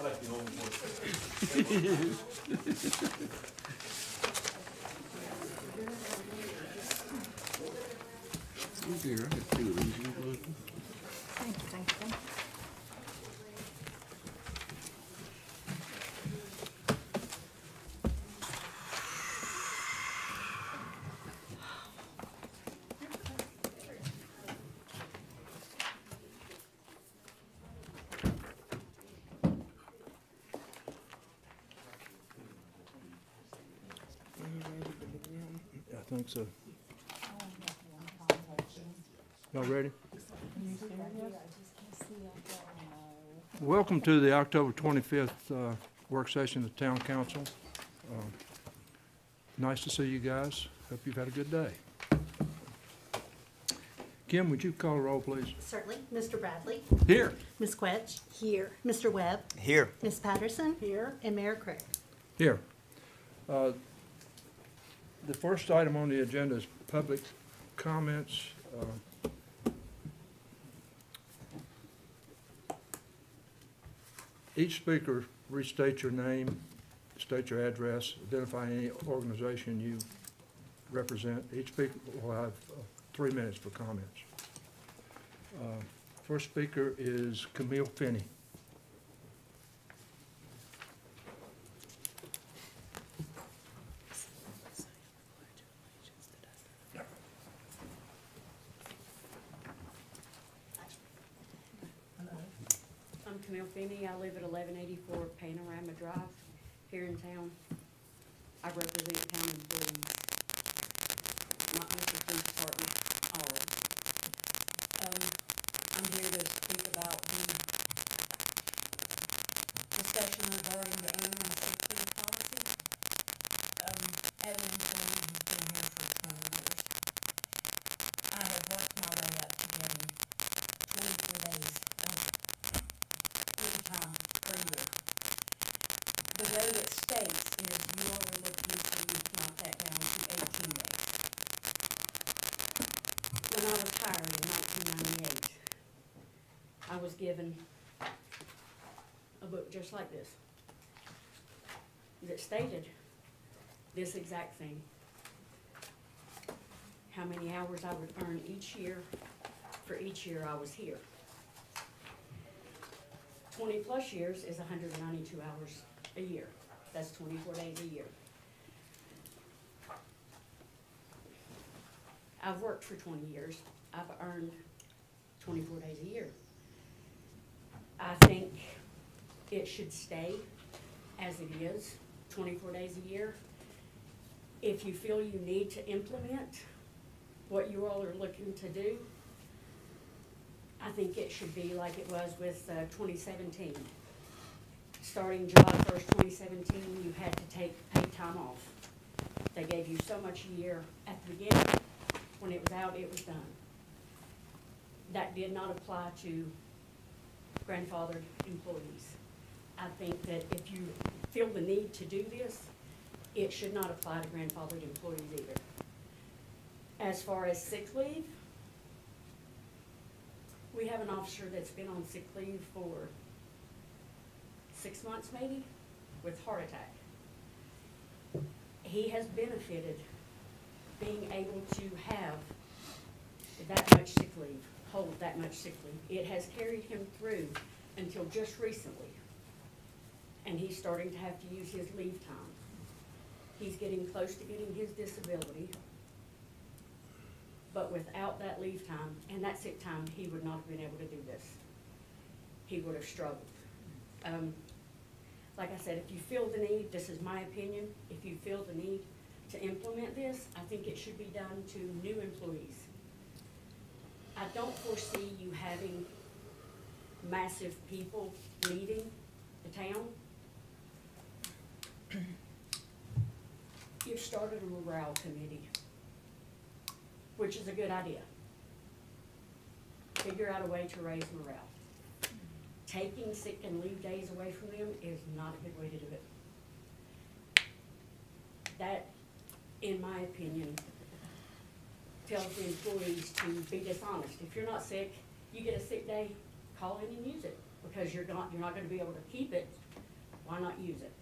I like the old voice. Oh dear, I got two of these. You want those? Thank you, thank you, thank you. I think so. Y'all ready? Welcome to the October 25th work session of the Town Council. Nice to see you guys. Hope you've had a good day. Kim, would you call a roll, please? Certainly. Mr. Bradley? Here. Ms. Quetch? Here. Mr. Webb? Here. Ms. Patterson? Here. And Mayor Craig? Here. The first item on the agenda is public comments. Each speaker restate your name, state your address, identify any organization you represent. Each speaker will have 3 minutes for comments. First speaker is Camille Finney. I'm Camille Finney. I live at 1184 Panorama Drive here in town. I represent town employees, not just the police department, all. I'm here to speak about the discussion regarding the animal safety policy. As an employee who's been here for 20 years, I have worked my way up to getting 24 days free time per year. The way it states is you are looking to knock that down to 18 days. When I was hired in 1998, I was given a book just like this that stated this exact thing. How many hours I would earn each year for each year I was here. 20 plus years is 192 hours a year. That's 24 days a year. I've worked for 20 years. I've earned 24 days a year. I think it should stay as it is, 24 days a year. If you feel you need to implement what you all are looking to do, I think it should be like it was with 2017. Starting July 1st, 2017, you had to take paid time off. They gave you so much a year at the beginning. When it was out, it was done. That did not apply to grandfathered employees. I think that if you feel the need to do this, it should not apply to grandfathered employees either. As far as sick leave, we have an officer that's been on sick leave for 6 months maybe with heart attack. He has benefited being able to have that much sick leave, hold that much sick leave. It has carried him through until just recently. And he's starting to have to use his leave time. He's getting close to getting his disability. But without that leave time and that sick time, he would not have been able to do this. He would have struggled. Like I said, if you feel the need, this is my opinion, if you feel the need to implement this, I think it should be done to new employees. I don't foresee you having massive people leaving the town. You've started a morale committee, which is a good idea. Figure out a way to raise morale. Taking sick and leave days away from them is not a good way to do it. That, in my opinion, tells the employees to be dishonest. If you're not sick, you get a sick day, call in and use it, because you're not going to be able to keep it Why not use it?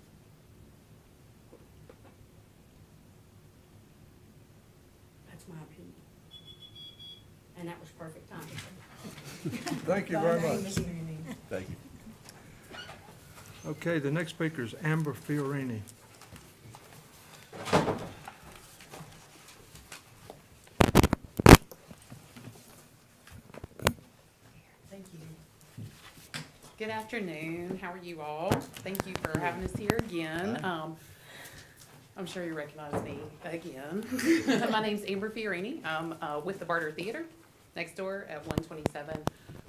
That's my opinion. And that was perfect timing. Thank you very much. Thank you. Okay, the next speaker is Amber Fiorini. Thank you. Good afternoon. How are you all? Thank you for having us here again. I'm sure you recognize me again. My name's Amber Fiorini. I'm with the Barter Theater next door at 127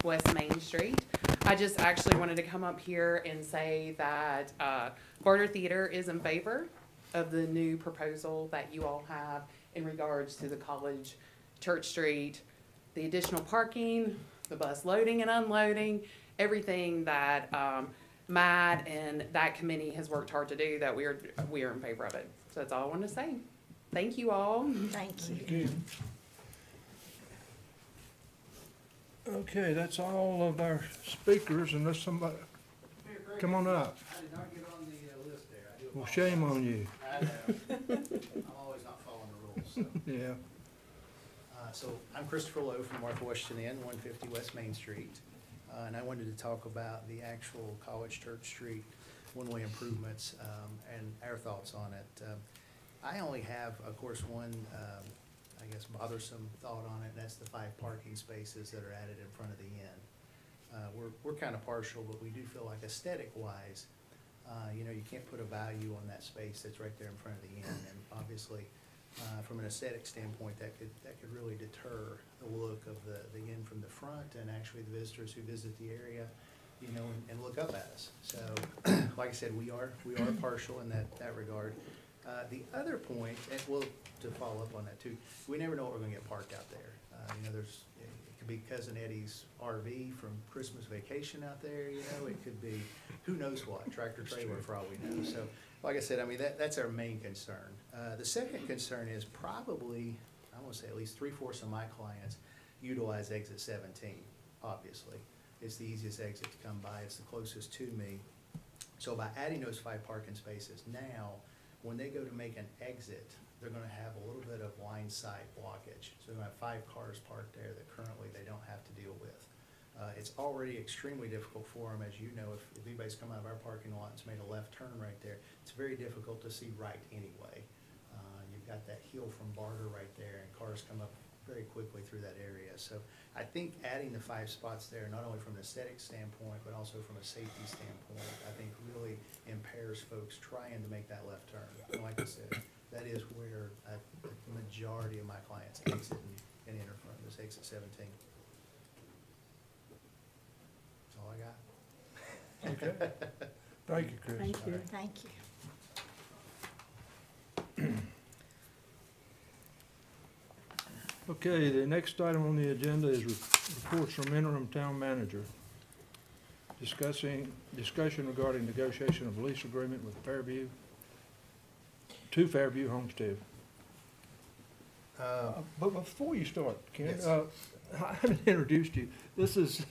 West Main Street. I just actually wanted to come up here and say that Barter Theater is in favor of the new proposal that you all have in regards to the College Church Street, the additional parking, the bus loading and unloading, everything that Matt and that committee has worked hard to do, that we are in favor of it. So that's all I wanted to say. Thank you all. Thank you. Thank you. Okay, that's all of our speakers, unless somebody, come on up. I did not get on the list there. I do Well, apologize. shame on you. I know. I'm always not following the rules, so. Yeah. So I'm Christopher Lowe from Martha Washington Inn, 150 West Main Street. And I wanted to talk about the actual College Church Street one-way improvements and our thoughts on it. I only have, of course, one, I guess, bothersome thought on it, and that's the 5 parking spaces that are added in front of the inn. We're kind of partial, but we do feel like aesthetic-wise, you know, you can't put a value on that space that's right there in front of the inn. And obviously, from an aesthetic standpoint, that could really deter the look of the inn from the front and actually the visitors who visit the area, you know, and look up at us. So, like I said, we are partial in that regard. The other point, and well, to follow up on that too, we never know what we're gonna get parked out there. You know, it could be Cousin Eddie's RV from Christmas vacation out there, you know, it could be who knows what, tractor trailer for all we know. So, like I said, I mean, that's our main concern. The second concern is probably, I want to say at least 3/4 of my clients utilize exit 17, obviously. It's the easiest exit to come by, it's the closest to me. So by adding those 5 parking spaces now, when they go to make an exit, they're gonna have a little bit of line sight blockage. So they're gonna have 5 cars parked there that currently they don't have to deal with. It's already extremely difficult for them, as you know, if anybody's come out of our parking lot and's made a left turn right there, it's very difficult to see right anyway. You've got that hill from Barter right there, and cars come up very quickly through that area. So I think adding the 5 spots there, not only from an aesthetic standpoint, but also from a safety standpoint, I think really impairs folks trying to make that left turn. And like I said, that is where the majority of my clients exit and enter from, this exit 17. That's all I got. Okay. Thank you, Chris. Thank you. Thank you. Okay, the next item on the agenda is reports from interim town manager. Discussion regarding negotiation of lease agreement with Fairview Homestead. But before you start, Ken, Yes. I haven't introduced you. This is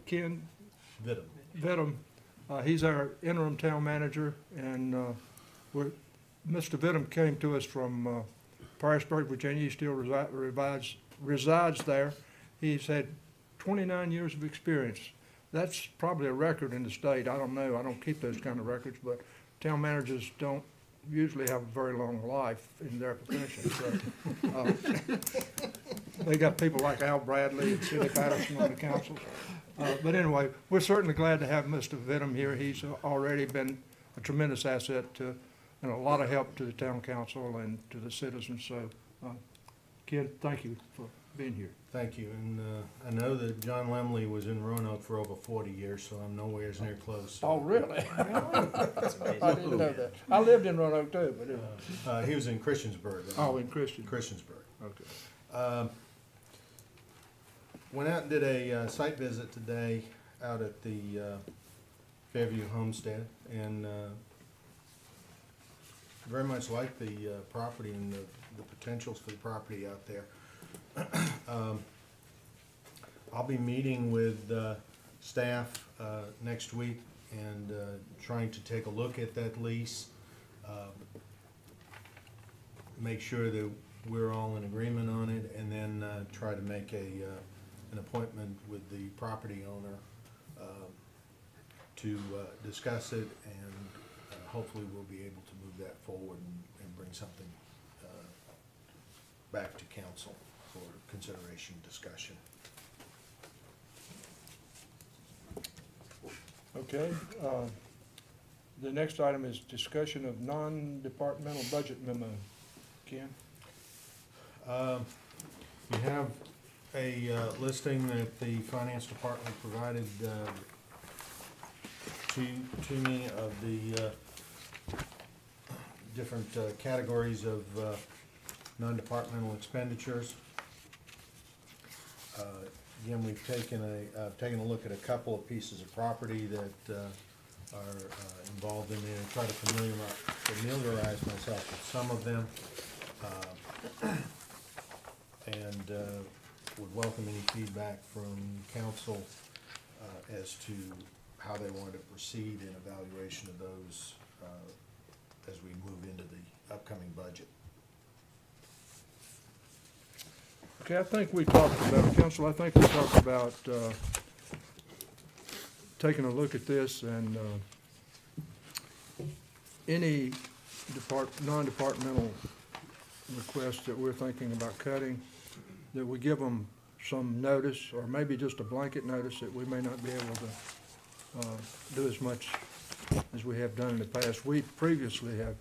Ken Vittum. He's our interim town manager, and Mr. Vittum came to us from Parisburg, Virginia. He still resides there. He's had 29 years of experience. That's probably a record in the state. I don't know. I don't keep those kind of records, but town managers don't usually have a very long life in their profession. So, they got people like Al Bradley and Sidney Patterson on the council. But anyway, we're certainly glad to have Mr. Vittum here. He's already been a tremendous asset to, and a lot of help to the town council and to the citizens. So, Ken, thank you for being here. Thank you, and I know that John Lemley was in Roanoke for over 40 years, so I'm nowhere near close. Oh, really? I didn't know that. I lived in Roanoke too, but anyway. He was in Christiansburg. Oh, in Christian. Christiansburg. Okay. Went out and did a site visit today out at the Fairview Homestead, and very much like the property and the potentials for the property out there. I'll be meeting with staff next week and trying to take a look at that lease, make sure that we're all in agreement on it, and then try to make an appointment with the property owner to discuss it, and hopefully we'll be able to move that forward and bring something back to council for consideration, discussion. Okay, the next item is discussion of non-departmental budget memo. Ken? You have a listing that the finance department provided to me of the different categories of non-departmental expenditures. Again, we've taken a look at a couple of pieces of property that are involved in there, and try to familiarize myself with some of them, and would welcome any feedback from council as to how they want to proceed in evaluation of those as we move into the upcoming budget. Okay, I think we talked about, council, I think we talked about taking a look at this, and any non-departmental requests that we're thinking about cutting, that we give them some notice, or maybe just a blanket notice that we may not be able to do as much as we have done in the past. We previously have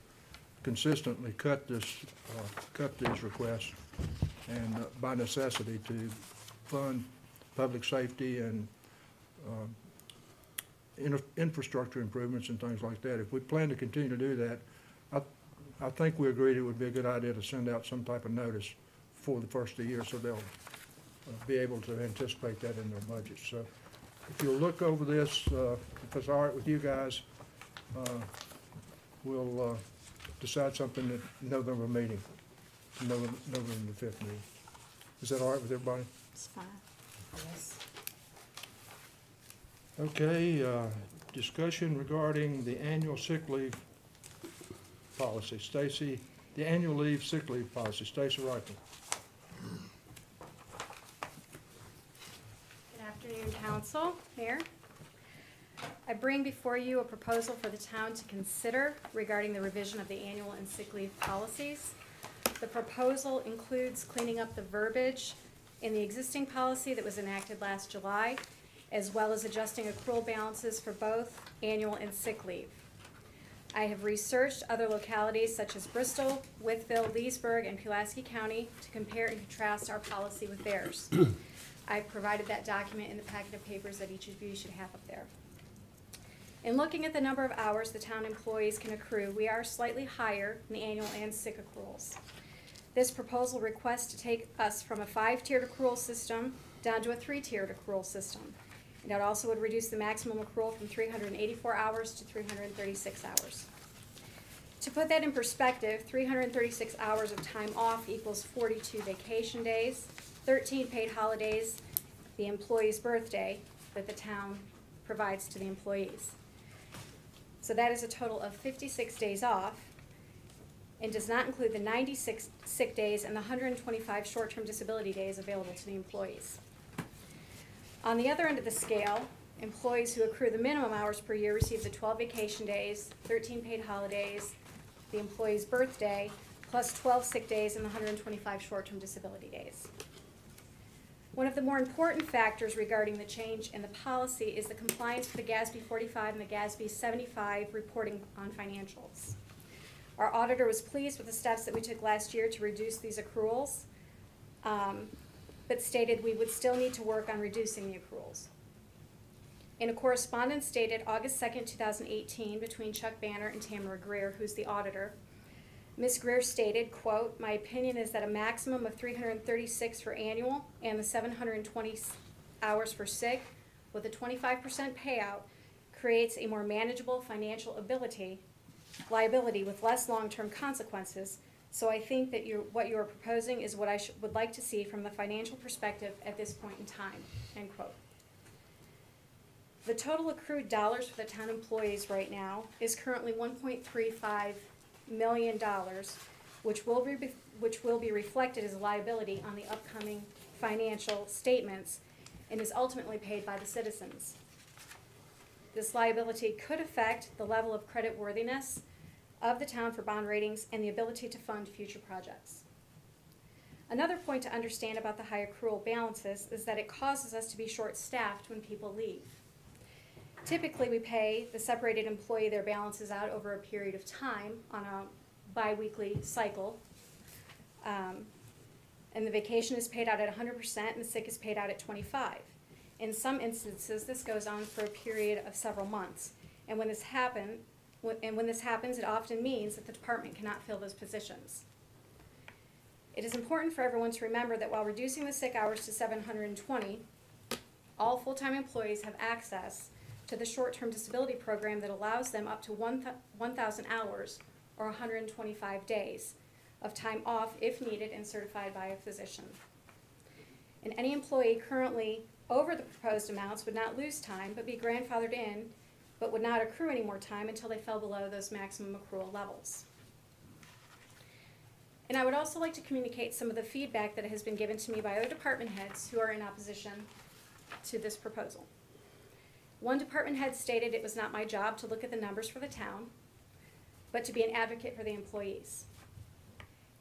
consistently cut these requests, and by necessity to fund public safety and infrastructure improvements and things like that. If we plan to continue to do that, I think we agreed it would be a good idea to send out some type of notice for the first of the year, so they'll be able to anticipate that in their budget. So if you'll look over this, if it's all right with you guys, we'll decide something at November meeting, November the 5th meeting. Is that all right with everybody? It's fine. Yes. Okay, discussion regarding the annual sick leave policy. Stacy, the annual leave sick leave policy. Stacy Reitman. Good afternoon, council, mayor. I bring before you a proposal for the town to consider regarding the revision of the annual and sick leave policies. The proposal includes cleaning up the verbiage in the existing policy that was enacted last July, as well as adjusting accrual balances for both annual and sick leave. I have researched other localities such as Bristol, Wytheville, Leesburg, and Pulaski County to compare and contrast our policy with theirs. I've provided that document in the packet of papers that each of you should have up there. In looking at the number of hours the town employees can accrue, we are slightly higher in the annual and sick accruals. This proposal requests to take us from a 5-tiered accrual system down to a 3-tiered accrual system. And that also would reduce the maximum accrual from 384 hours to 336 hours. To put that in perspective, 336 hours of time off equals 42 vacation days, 13 paid holidays, the employee's birthday that the town provides to the employees. So that is a total of 56 days off, and does not include the 96 sick days and the 125 short-term disability days available to the employees. On the other end of the scale, employees who accrue the minimum hours per year receive the 12 vacation days, 13 paid holidays, the employee's birthday, plus 12 sick days and the 125 short-term disability days. One of the more important factors regarding the change in the policy is the compliance with the GASB 45 and the GASB 75 reporting on financials. Our auditor was pleased with the steps that we took last year to reduce these accruals, but stated we would still need to work on reducing the accruals. In a correspondence dated August 2nd, 2018, between Chuck Banner and Tamara Greer, who's the auditor, Ms. Greer stated, quote, "My opinion is that a maximum of 336 for annual and the 720 hours for sick with a 25% payout creates a more manageable financial liability with less long-term consequences. So I think that what you are proposing is what I would like to see from the financial perspective at this point in time," end quote. The total accrued dollars for the town employees right now is currently $1.35 million, which will be reflected as a liability on the upcoming financial statements and is ultimately paid by the citizens. This liability could affect the level of creditworthiness of the town for bond ratings and the ability to fund future projects. Another point to understand about the high accrual balances is that it causes us to be short-staffed when people leave. Typically, we pay the separated employee their balances out over a period of time on a bi-weekly cycle. And the vacation is paid out at 100% and the sick is paid out at 25%. In some instances, this goes on for a period of several months. And when this happens, it often means that the department cannot fill those positions. It is important for everyone to remember that while reducing the sick hours to 720, all full-time employees have access to the short-term disability program that allows them up to 1,000 hours or 125 days of time off if needed and certified by a physician. And any employee currently over the proposed amounts would not lose time but be grandfathered in, but would not accrue any more time until they fell below those maximum accrual levels. And I would also like to communicate some of the feedback that has been given to me by other department heads who are in opposition to this proposal. One department head stated it was not my job to look at the numbers for the town, but to be an advocate for the employees.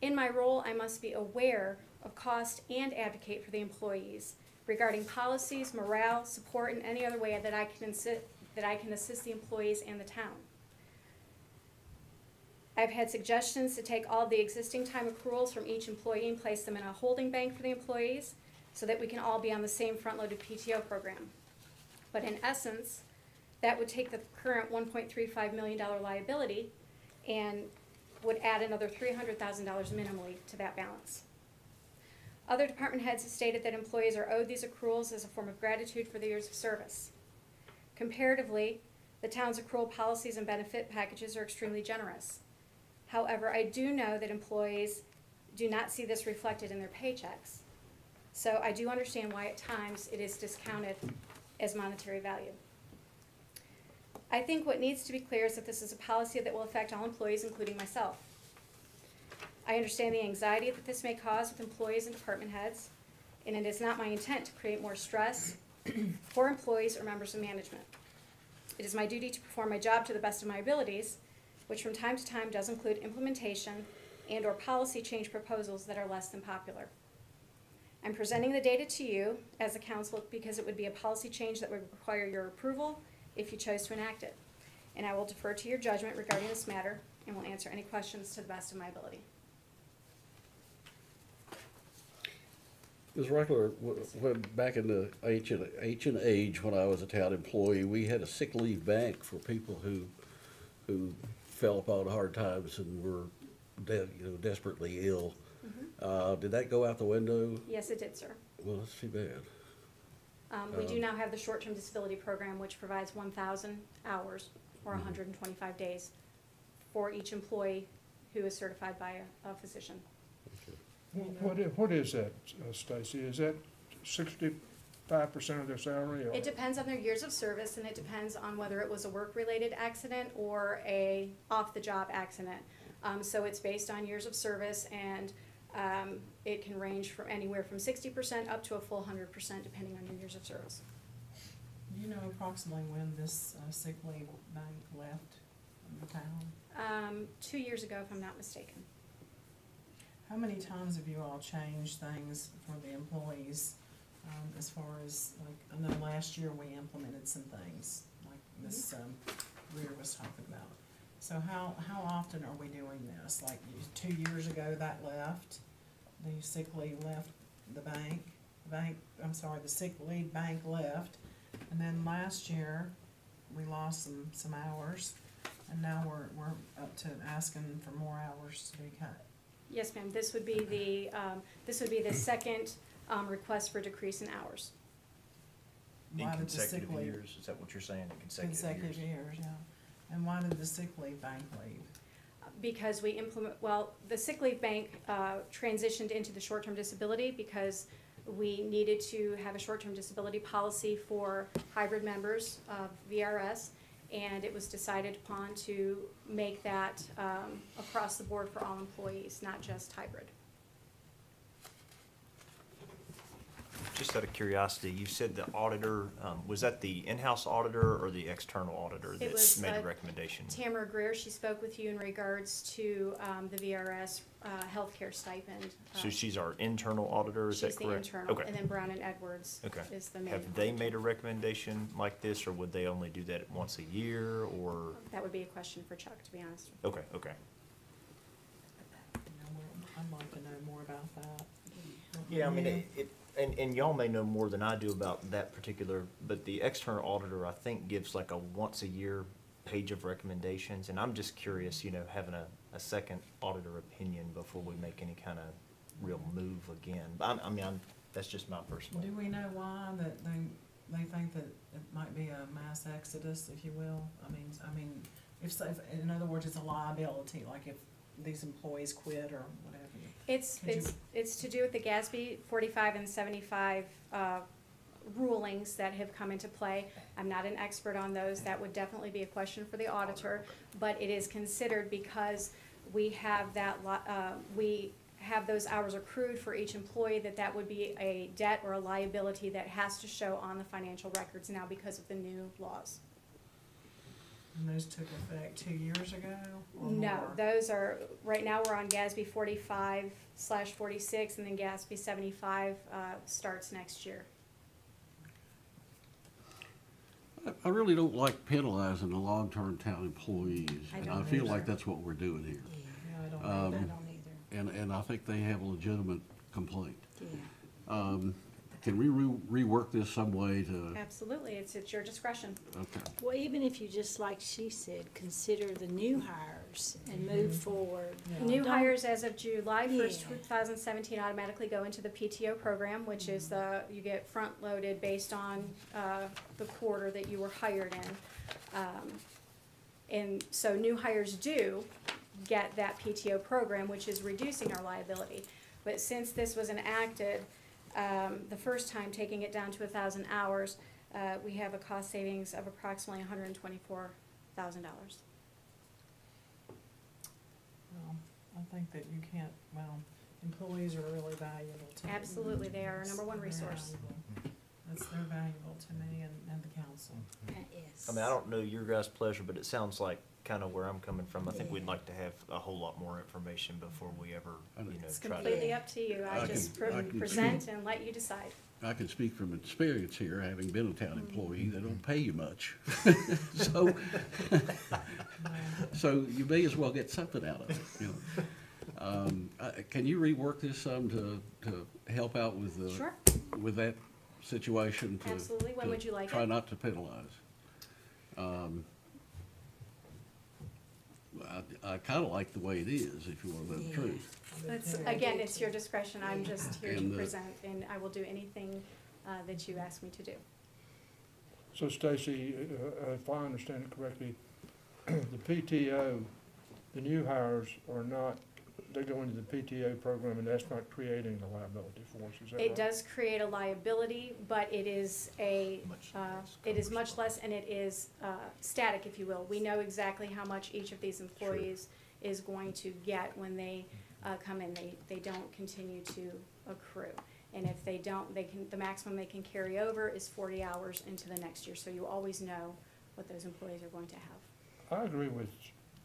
In my role, I must be aware of cost and advocate for the employees regarding policies, morale, support, and any other way that I can assist the employees and the town. I've had suggestions to take all the existing time accruals from each employee and place them in a holding bank for the employees so that we can all be on the same front-loaded PTO program. But in essence, that would take the current $1.35 million liability and would add another $300,000 minimally to that balance. Other department heads have stated that employees are owed these accruals as a form of gratitude for their years of service. Comparatively, the town's accrual policies and benefit packages are extremely generous. However, I do know that employees do not see this reflected in their paychecks. So I do understand why at times it is discounted as monetary value. I think what needs to be clear is that this is a policy that will affect all employees, including myself. I understand the anxiety that this may cause with employees and department heads, and it is not my intent to create more stress for employees or members of management. It is my duty to perform my job to the best of my abilities, which from time to time does include implementation and/or policy change proposals that are less than popular. I'm presenting the data to you as a council because it would be a policy change that would require your approval if you chose to enact it. And I will defer to your judgment regarding this matter and will answer any questions to the best of my ability. Ms. Reckler, when back in the ancient age, when I was a town employee, we had a sick leave bank for people who fell upon hard times and were desperately ill. Mm-hmm. Did that go out the window? Yes, it did, sir. Well, that's too bad. We do now have the short-term disability program, which provides 1,000 hours or 125 days for each employee who is certified by a physician. What is that, Stacy? Is that 65% of their salary? Or? It depends on their years of service, and it depends on whether it was a work-related accident or a off-the-job accident. So it's based on years of service, and it can range from anywhere from 60% up to a full 100%, depending on your years of service. Do you know approximately when this sick leave bank left the town? 2 years ago, if I'm not mistaken. How many times have you all changed things for the employees, as far as, like, I know last year we implemented some things, like Ms. Rear was talking about. So how often are we doing this? Like 2 years ago that left, the sick leave left the the sick leave bank left. And then last year, we lost some hours, and now we're up to asking for more hours to be cut. Yes, ma'am. This would be the second request for decrease in hours. In consecutive years, is that what you're saying, in consecutive years? Yeah. And why did the sick leave bank leave? Because the sick leave bank transitioned into the short-term disability because We needed to have a short-term disability policy for hybrid members of VRS, and it was decided upon to make that across the board for all employees, not just hybrid. Just out of curiosity, you said the auditor, was that the in-house auditor or the external auditor It that was, made a recommendation? Tamara Greer, she spoke with you in regards to the VRS healthcare stipend. So she's our internal auditor, is that She's the correct? internal, Okay. and then Brown and Edwards Okay. is the main. Have they made a recommendation like this, or would they only do that once a year, or? That would be a question for Chuck, to be honest. Okay, okay. I'd like to know more about that. Yeah, I mean, and y'all may know more than I do about that particular, but the external auditor, I think, gives like a once-a-year page of recommendations, and I'm just curious, you know, having a second auditor opinion before we make any kind of real move again. But that's just my personal. Do we know why that they think that it might be a mass exodus, if you will? I mean, if so, in other words, it's a liability, like if these employees quit or whatever. It's to do with the GASB 45 and 75 rulings that have come into play. I'm not an expert on those. That would definitely be a question for the auditor, but it is considered because we have that, we have those hours accrued for each employee, that would be a debt or a liability that has to show on the financial records now because of the new laws. And those took effect 2 years ago or No, more? those are, right now we're on GASB 45/46, and then GASB 75 starts next year. I really don't like penalizing the long-term town employees, I and don't I feel either. like that's what we're doing here. Yeah, I don't Um, know. And I think they have a legitimate complaint. Yeah. Can we rework this some way to, Absolutely, it's at your discretion. okay. Well, even if you just, like she said, consider the new hires and move forward. Yeah. New Don't- hires as of July 1st, Yeah. 2017 automatically go into the PTO program, which is you get front-loaded based on the quarter that you were hired in. And so new hires do get that PTO program, which is reducing our liability. But since this was enacted, the first time, taking it down to 1,000 hours, we have a cost savings of approximately $124,000. Well, I think that you can't, employees are really valuable to me. Absolutely, they are our number one They're resource. valuable. They're valuable to me and the council. Yes. I mean, I don't know your guys' pleasure, but it sounds like kind of where I'm coming from. I think we'd like to have a whole lot more information before we ever, you know, It's try to. completely up to you. I I just can- I can present and let you decide. I can speak from experience here, having been a town employee, they don't pay you much. So, so you may as well get something out of it, you know. Can you rework this some to help out with the? Sure. With that situation to? Absolutely. When to would you like Try it? not to penalize. I kinda like the way it is, if you wanna know the truth. Again, it's your discretion. I'm just here to And, present, and I will do anything that you ask me to do. So Stacy, if I understand it correctly, the PTO, the new hires are not, they go into the PTO program and that's not creating the liability for us, is that right? It does create a liability, but it is Much it is less much less, and it is static, if you will. We know exactly how much each of these employees is going to get when they come in. They don't continue to accrue. And if they don't, the maximum they can carry over is 40 hours into the next year. So you always know what those employees are going to have. I agree with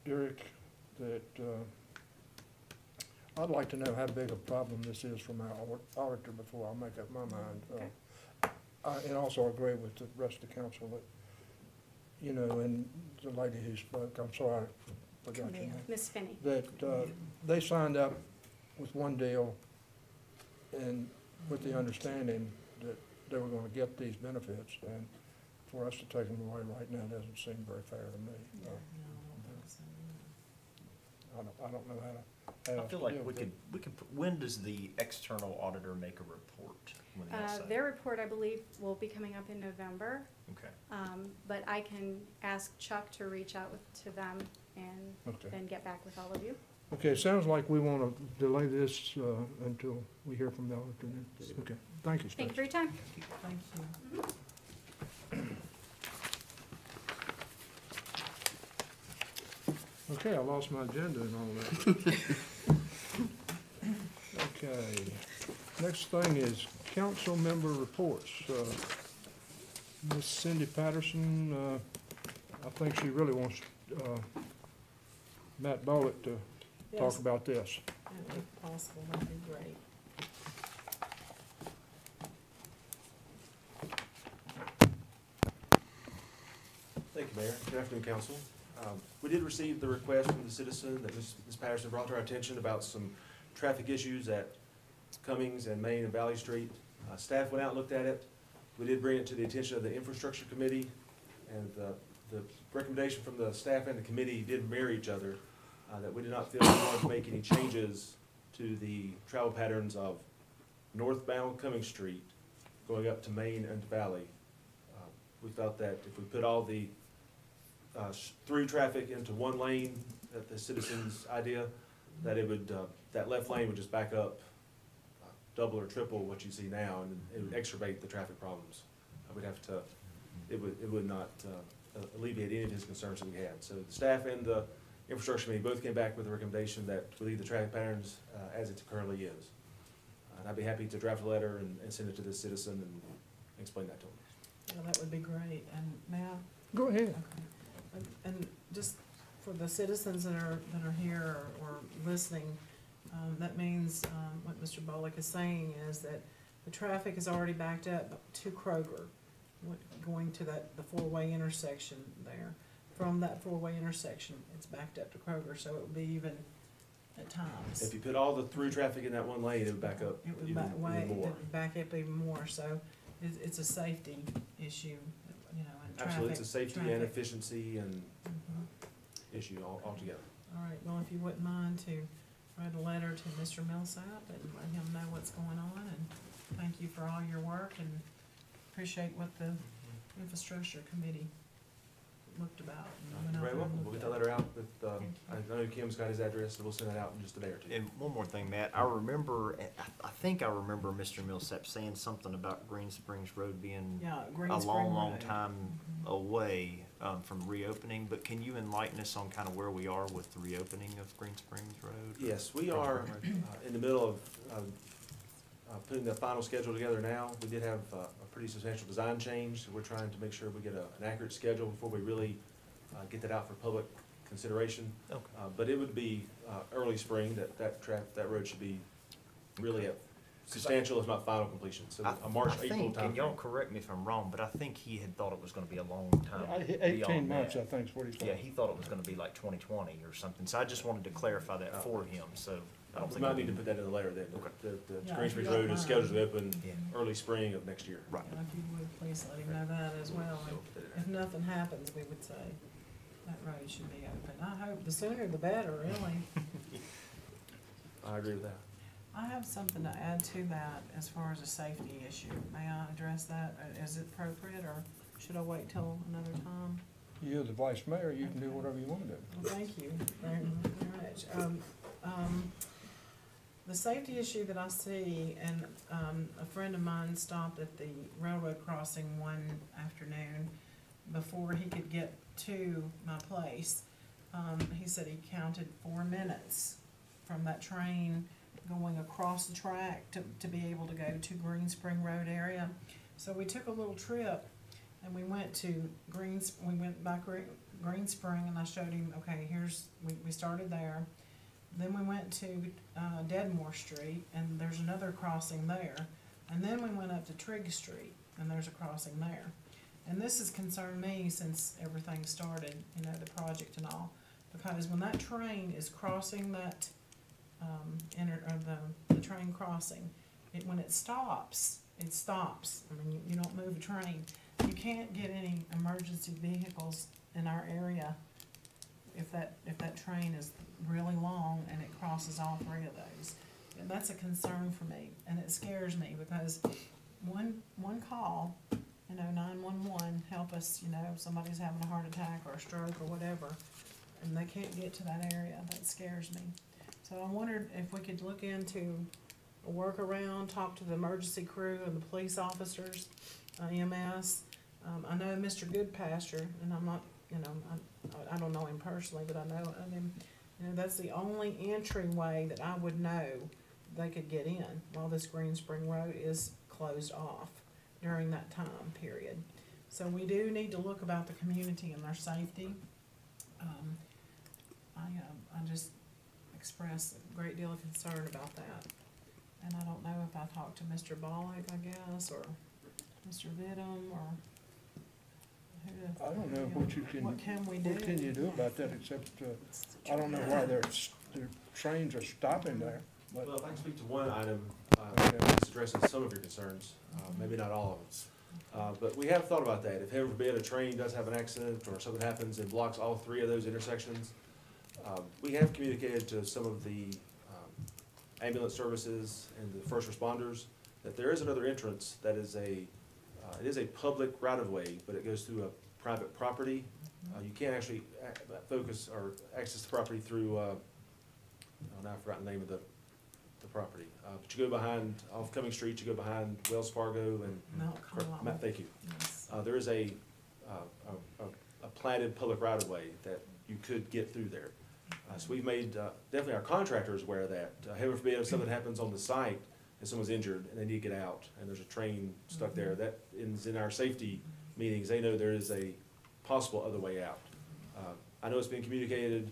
Eric that, I'd like to know how big a problem this is from our auditor before I make up my mind. Okay. And also agree with the rest of the council that, you know, and the lady who spoke, I'm sorry, I forgot your name. Ms. Finney. That, they signed up with one deal and with the understanding that they were gonna get these benefits, and for us to take them away right now doesn't seem very fair to me. No, I don't think so. I don't know how to I deal feel like with it. we could, when does the external auditor make a report? When that's done? Their report, I believe, will be coming up in November. Okay. But I can ask Chuck to reach out to them and Okay. then get back with all of you. Okay, it sounds like we want to delay this until we hear from the auditor. Okay, thank you, Thank you Stacy. for your time. Thank you. Okay, I lost my agenda and all that. Okay, next thing is council member reports. Miss Cindy Patterson, I think she really wants Matt Bullock to talk Yes, about this. if possible, that'd be great. Thank you, Mayor. Good afternoon, Council. We did receive the request from the citizen that Ms. Patterson brought to our attention about some traffic issues at Cummings and Main and Valley Street. Staff went out and looked at it. We did bring it to the attention of the Infrastructure Committee, and the recommendation from the staff and the committee did mirror each other, that we did not feel we wanted to make any changes to the travel patterns of northbound Cummings Street going up to Main and Valley. We felt that if we put all the through traffic into one lane, at the citizens' idea, that it would, that left lane would just back up double or triple what you see now, and it would exacerbate the traffic problems. We'd have to, it would not alleviate any of his concerns that we had. So the staff and the infrastructure committee both came back with a recommendation that we leave the traffic patterns as it currently is. And I'd be happy to draft a letter and send it to the citizen and explain that to him. Yeah, that would be great, and now, Go ahead. okay. And just for the citizens that are here or listening, that means, what Mr. Bullock is saying is that the traffic is already backed up to Kroger, going to the four-way intersection there. From that four-way intersection, it's backed up to Kroger, so it would be even at times. If you put all the through traffic in that one lane, it would back up It would even more. it would back up even more, so it's a safety issue, you know, and traffic. Absolutely, it's a safety and traffic. efficiency and Mhm. issue altogether. All right, well, if you wouldn't mind to write a letter to Mr. Millsap and let him know what's going on, and thank you for all your work, and appreciate what the infrastructure committee looked about. And went Very over well, and we'll get looked that at. letter out with, I know Kim's got his address, so we'll send that out in just a day or two. And one more thing, Matt, I remember, I think I remember Mr. Millsap saying something about Green Springs Road being Yeah, Green a Spring long, long Road. time away from reopening, but can you enlighten us on kind of where we are with the reopening of Green Springs Road? Yes, we are in the middle of putting the final schedule together now. We did have a pretty substantial design change, so we're trying to make sure we get an accurate schedule before we really get that out for public consideration. Okay. But it would be early spring that road should be really at substantial, if not final completion. So a March, I April think, and y'all timeframe. correct me if I'm wrong, but I think he had thought it was gonna be a long time 18 beyond months, I that. think is what he said. Yeah, he thought it was gonna be like 2020 or something, so I just wanted to clarify that for him, so I don't We think. might need to put that in the letter then. Okay. The Yeah, Green if Springs you don't Road is mind. scheduled to open Yeah. early spring of next year. Right. And if you would, please let him know that as well. And if nothing happens, we would say that road should be open. I hope the sooner the better, really. I agree with that. I have something to add to that as far as a safety issue. May I address that? Is it appropriate, or should I wait till another time? You're the vice mayor, you can do whatever you want to do. Well, thank you very much. The safety issue that I see, and a friend of mine stopped at the railroad crossing one afternoon before he could get to my place. He said he counted 4 minutes from that train going across the track to be able to go to Green Spring Road area. So we took a little trip, and we went to we went by Green Spring, and I showed him, okay, we started there. Then we went to Deadmore Street, and there's another crossing there. And then we went up to Trigg Street, and there's a crossing there. And this has concerned me since everything started, you know, the project and all. Because when that train is crossing that, the train crossing, when it stops, it stops. I mean, you don't move a train. You can't get any emergency vehicles in our area if that train is really long and it crosses all 3 of those. And that's a concern for me, and it scares me because one call, you know, 911, help us, you know, if somebody's having a heart attack or a stroke or whatever, and they can't get to that area, that scares me. So I wondered if we could look into a workaround, talk to the emergency crew and the police officers, EMS. I know Mr. Goodpasture, and I'm not, you know, I don't know him personally, but I know of him. You know, that's the only entryway that I would know they could get in while this Green Spring Road is closed off during that time period. So we do need to look about the community and their safety. I just express a great deal of concern about that. And I don't know if I talked to Mr. Bollig, I guess, or Mr. Vidum, or who to. I don't know what you can. What can we do? What can you do about that, except, I don't know why their trains are stopping there, but. Well, if I can speak to one item, this addresses some of your concerns, maybe not all of them. But we have thought about that. If heaven forbid a train does have an accident or something happens and blocks all three of those intersections, we have communicated to some of the ambulance services and the first responders that there is another entrance that is it is a public right-of-way, but it goes through a private property. You can't actually focus or access the property through, now I've forgotten the name of the property. But you go behind, off Cumming Street, you go behind Wells Fargo and. Mount Carmel. Thank you. Yes. There is a platted public right-of-way that you could get through there. So we've made, definitely our contractors aware of that. Heaven forbid if something happens on the site and someone's injured and they need to get out and there's a train stuck there, that is in our safety meetings, they know there is a possible other way out. I know it's been communicated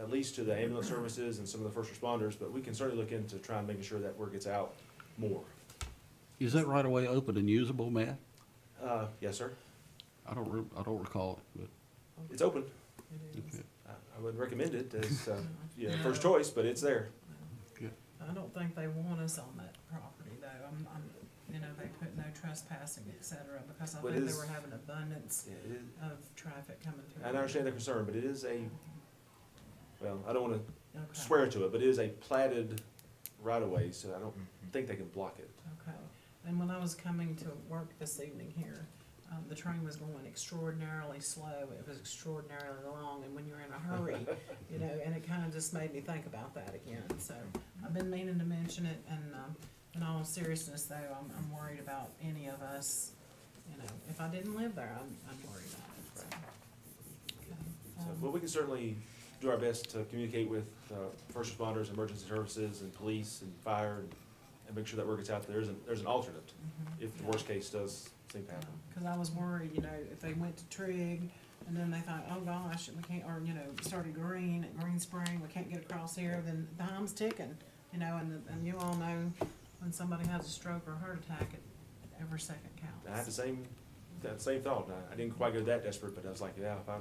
at least to the ambulance services and some of the first responders, but we can certainly look into trying making sure that word gets out more. Is that right away open and usable, Matt? Yes, sir. I don't recall it, but. It's open. It is. I wouldn't recommend it as, first choice, but it's there. I don't think they want us on that property though. You know, they put no trespassing, et cetera, because I But think it they is- were having abundance Yeah, it is. of traffic coming through. And I understand the concern, but it is well, I don't wanna Okay. swear to it, but it is a platted right-of-way, so I don't think they can block it. Okay, and when I was coming to work this evening here, the train was going extraordinarily slow, it was extraordinarily long, and when you're in a hurry, you know, and it kinda just made me think about that again, so I've been meaning to mention it, and, in all seriousness though, I'm worried about any of us, you know, if I didn't live there, I'm worried about it, so. Okay, But we can certainly do our best to communicate with, first responders, emergency services, and police, and fire, and make sure that word gets out. There's an alternate, if the worst case does seem to happen. Cause I was worried, you know, if they went to Trigg, and then they thought, oh gosh, we can't, or, you know, started Green at Green Spring, we can't get across here, then time's ticking, you know, and you all know when somebody has a stroke or a heart attack, every second counts. I had that same thought. I didn't quite go that desperate, but I was like, yeah, if I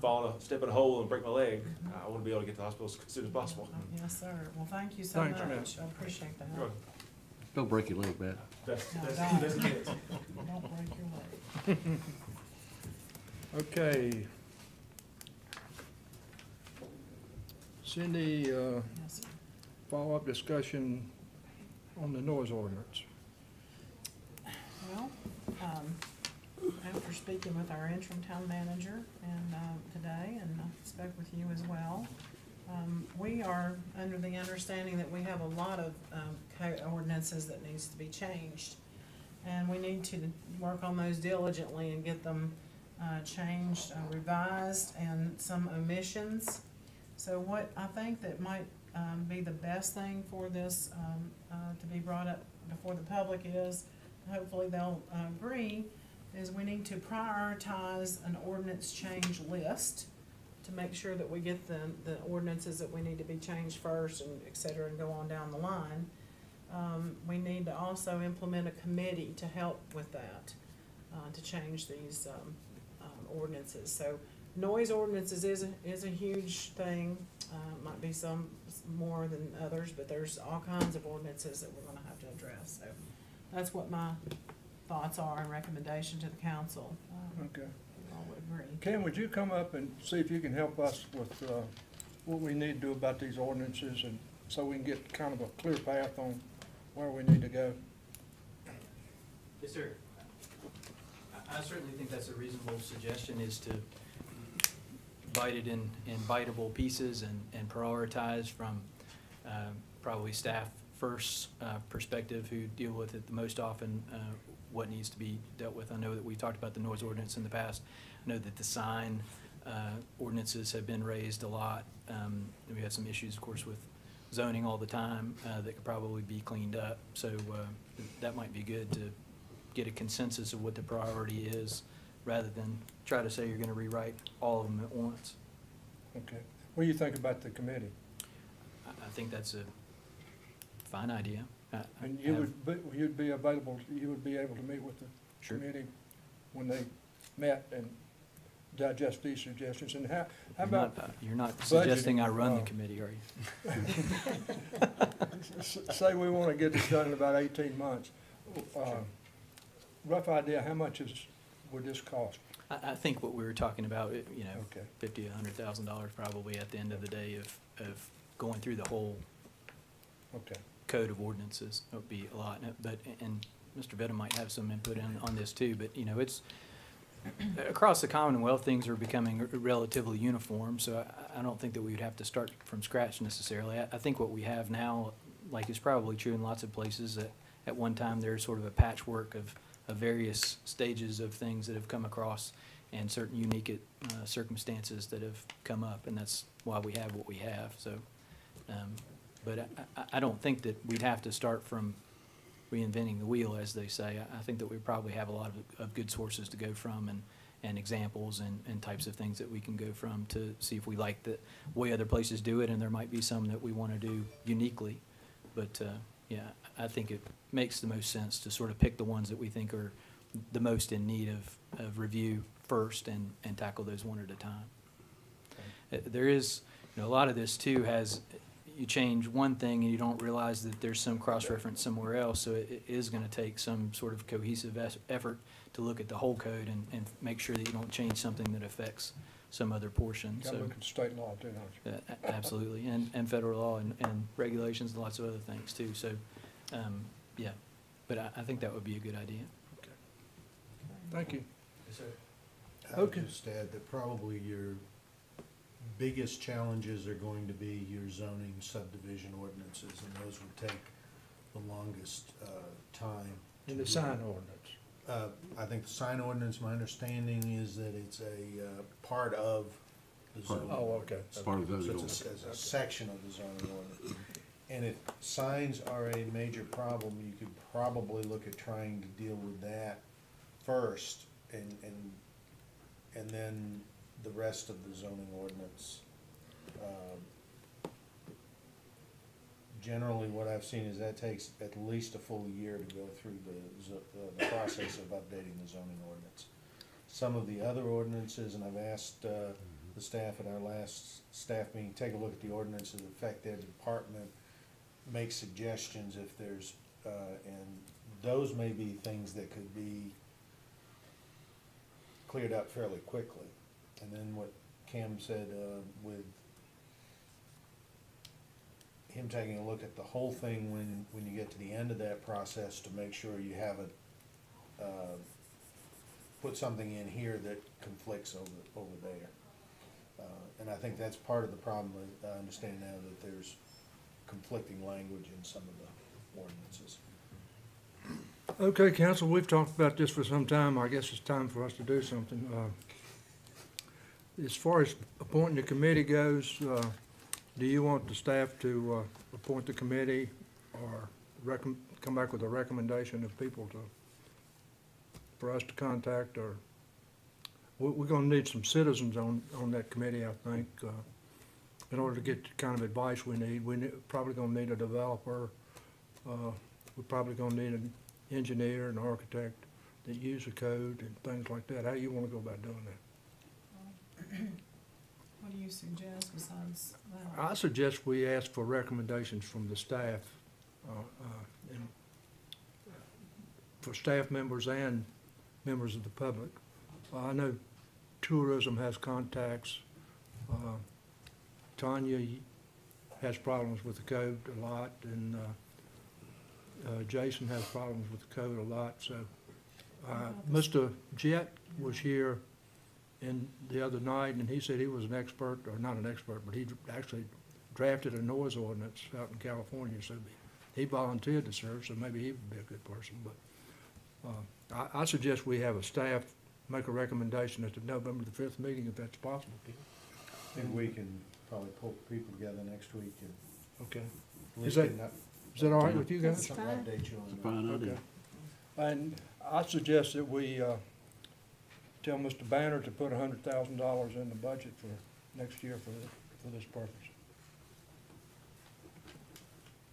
Yeah. step in a hole and break my leg, I want to be able to get to the hospital as soon as possible. Oh, yes, sir. Well, thank you so Thanks, man. much. I appreciate that. You're welcome. Don't break your leg, Matt. That's, No, that's, don't. that's it. Don't break your leg. Okay. Cindy, Yes, sir. follow-up discussion on the noise ordinance. Well, after speaking with our interim town manager and, today, and I spoke with you as well, we are under the understanding that we have a lot of, code ordinances that needs to be changed. And we need to work on those diligently and get them, changed, revised, and some omissions. So what I think that might, be the best thing for this, to be brought up before the public is, hopefully they'll agree, is we need to prioritize an ordinance change list to make sure that we get the ordinances that we need to be changed first and et cetera, and go on down the line. We need to also implement a committee to help with that, to change these, ordinances. So noise ordinances is a huge thing, might be some more than others, but there's all kinds of ordinances that we're gonna have to address. So that's what my thoughts are and recommendation to the council. Okay. We all would agree. Ken, would you come up and see if you can help us with, what we need to do about these ordinances, and so we can get kind of a clear path on where we need to go? Yes, sir. I certainly think that's a reasonable suggestion, is to bite it in biteable pieces and prioritize from probably staff first perspective who deal with it the most often, what needs to be dealt with. I know that we talked about the noise ordinance in the past. I know that the sign ordinances have been raised a lot. We had some issues, of course, with zoning all the time that could probably be cleaned up. So that might be good to get a consensus of what the priority is, rather than try to say you're going to rewrite all of them at once. Okay. What do you think about the committee? I think that's a fine idea. And you'd be available, you would be able to meet with the Sure. committee when they met and digest these suggestions? And how You're about not, you're not budgeting? suggesting I run the committee, are you? Say we want to get this done in about 18 months. Rough idea, how much would this cost? I think what we were talking about, you know, Okay. $50,000 to $100,000 probably at the end of the day of going through the whole Okay. code of ordinances. It would be a lot. But, and Mr. Vedder might have some input on this too, but, you know, it's, across the Commonwealth, things are becoming relatively uniform, so I don't think that we would have to start from scratch necessarily. I think what we have now, like is probably true in lots of places, that at one time there's sort of a patchwork of various stages of things that have come across and certain unique circumstances that have come up, and that's why we have what we have. So, but I don't think that we'd have to start from reinventing the wheel, as they say. I think that we probably have a lot of good sources to go from, and examples and types of things that we can go from to see if we like the way other places do it, and there might be some that we want to do uniquely. But yeah, I think it makes the most sense to sort of pick the ones that we think are the most in need of review first, and tackle those one at a time. There is, you know, a lot of this too has, you change one thing and you don't realize that there's some cross-reference somewhere else, so it is going to take some sort of cohesive effort to look at the whole code and make sure that you don't change something that affects some other portion. Got to So look at state law too, don't you? absolutely, and federal law and regulations and lots of other things too. So, yeah, but I think that would be a good idea. Thank you. Yes, sir. I would Okay. just add that probably your biggest challenges are going to be your zoning subdivision ordinances, and those would take the longest time. In to the do. sign ordinance. I think the sign ordinance, my understanding is that it's a part of the zoning. Oh, okay. Part of the So zoning. it's a section of the zoning ordinance. And if signs are a major problem, you could probably look at trying to deal with that first, and then the rest of the zoning ordinance. Generally, what I've seen is that takes at least a full year to go through the process of updating the zoning ordinance. Some of the other ordinances, and I've asked the staff at our last staff meeting, take a look at the ordinances that affect their department, make suggestions if there's, and those may be things that could be cleared up fairly quickly. And then what Cam said, with him taking a look at the whole thing when you get to the end of that process, to make sure you haven't put something in here that conflicts over there. And I think that's part of the problem. I understand now that there's conflicting language in some of the ordinances. Okay, council, we've talked about this for some time. I guess it's time for us to do something. As far as appointing the committee goes, do you want the staff to appoint the committee, or come back with a recommendation of people for us to contact? Or we're going to need some citizens on that committee, I think, in order to get the kind of advice we need. We're probably going to need a developer. We're probably going to need an engineer, an architect that use the code and things like that. How do you want to go about doing that? What do you suggest besides that? I suggest we ask for recommendations from the staff, and for staff members and members of the public. I know tourism has contacts. Tanya has problems with the code a lot, and Jason has problems with the code a lot. So Mr. Jett was here the other night, and he said he was an expert, or not an expert, but he actually drafted a noise ordinance out in California, so he volunteered to serve, so maybe he would be a good person, but, I suggest we have a staff make a recommendation at the November the 5th meeting, if that's possible. And we can probably pull people together next week and. Okay. we Is that- can Is that all right with you That's guys? fine. Update you on It's a that. fine idea. Okay. And I suggest that we, tell Mr. Banner to put $100,000 in the budget for next year for this purpose.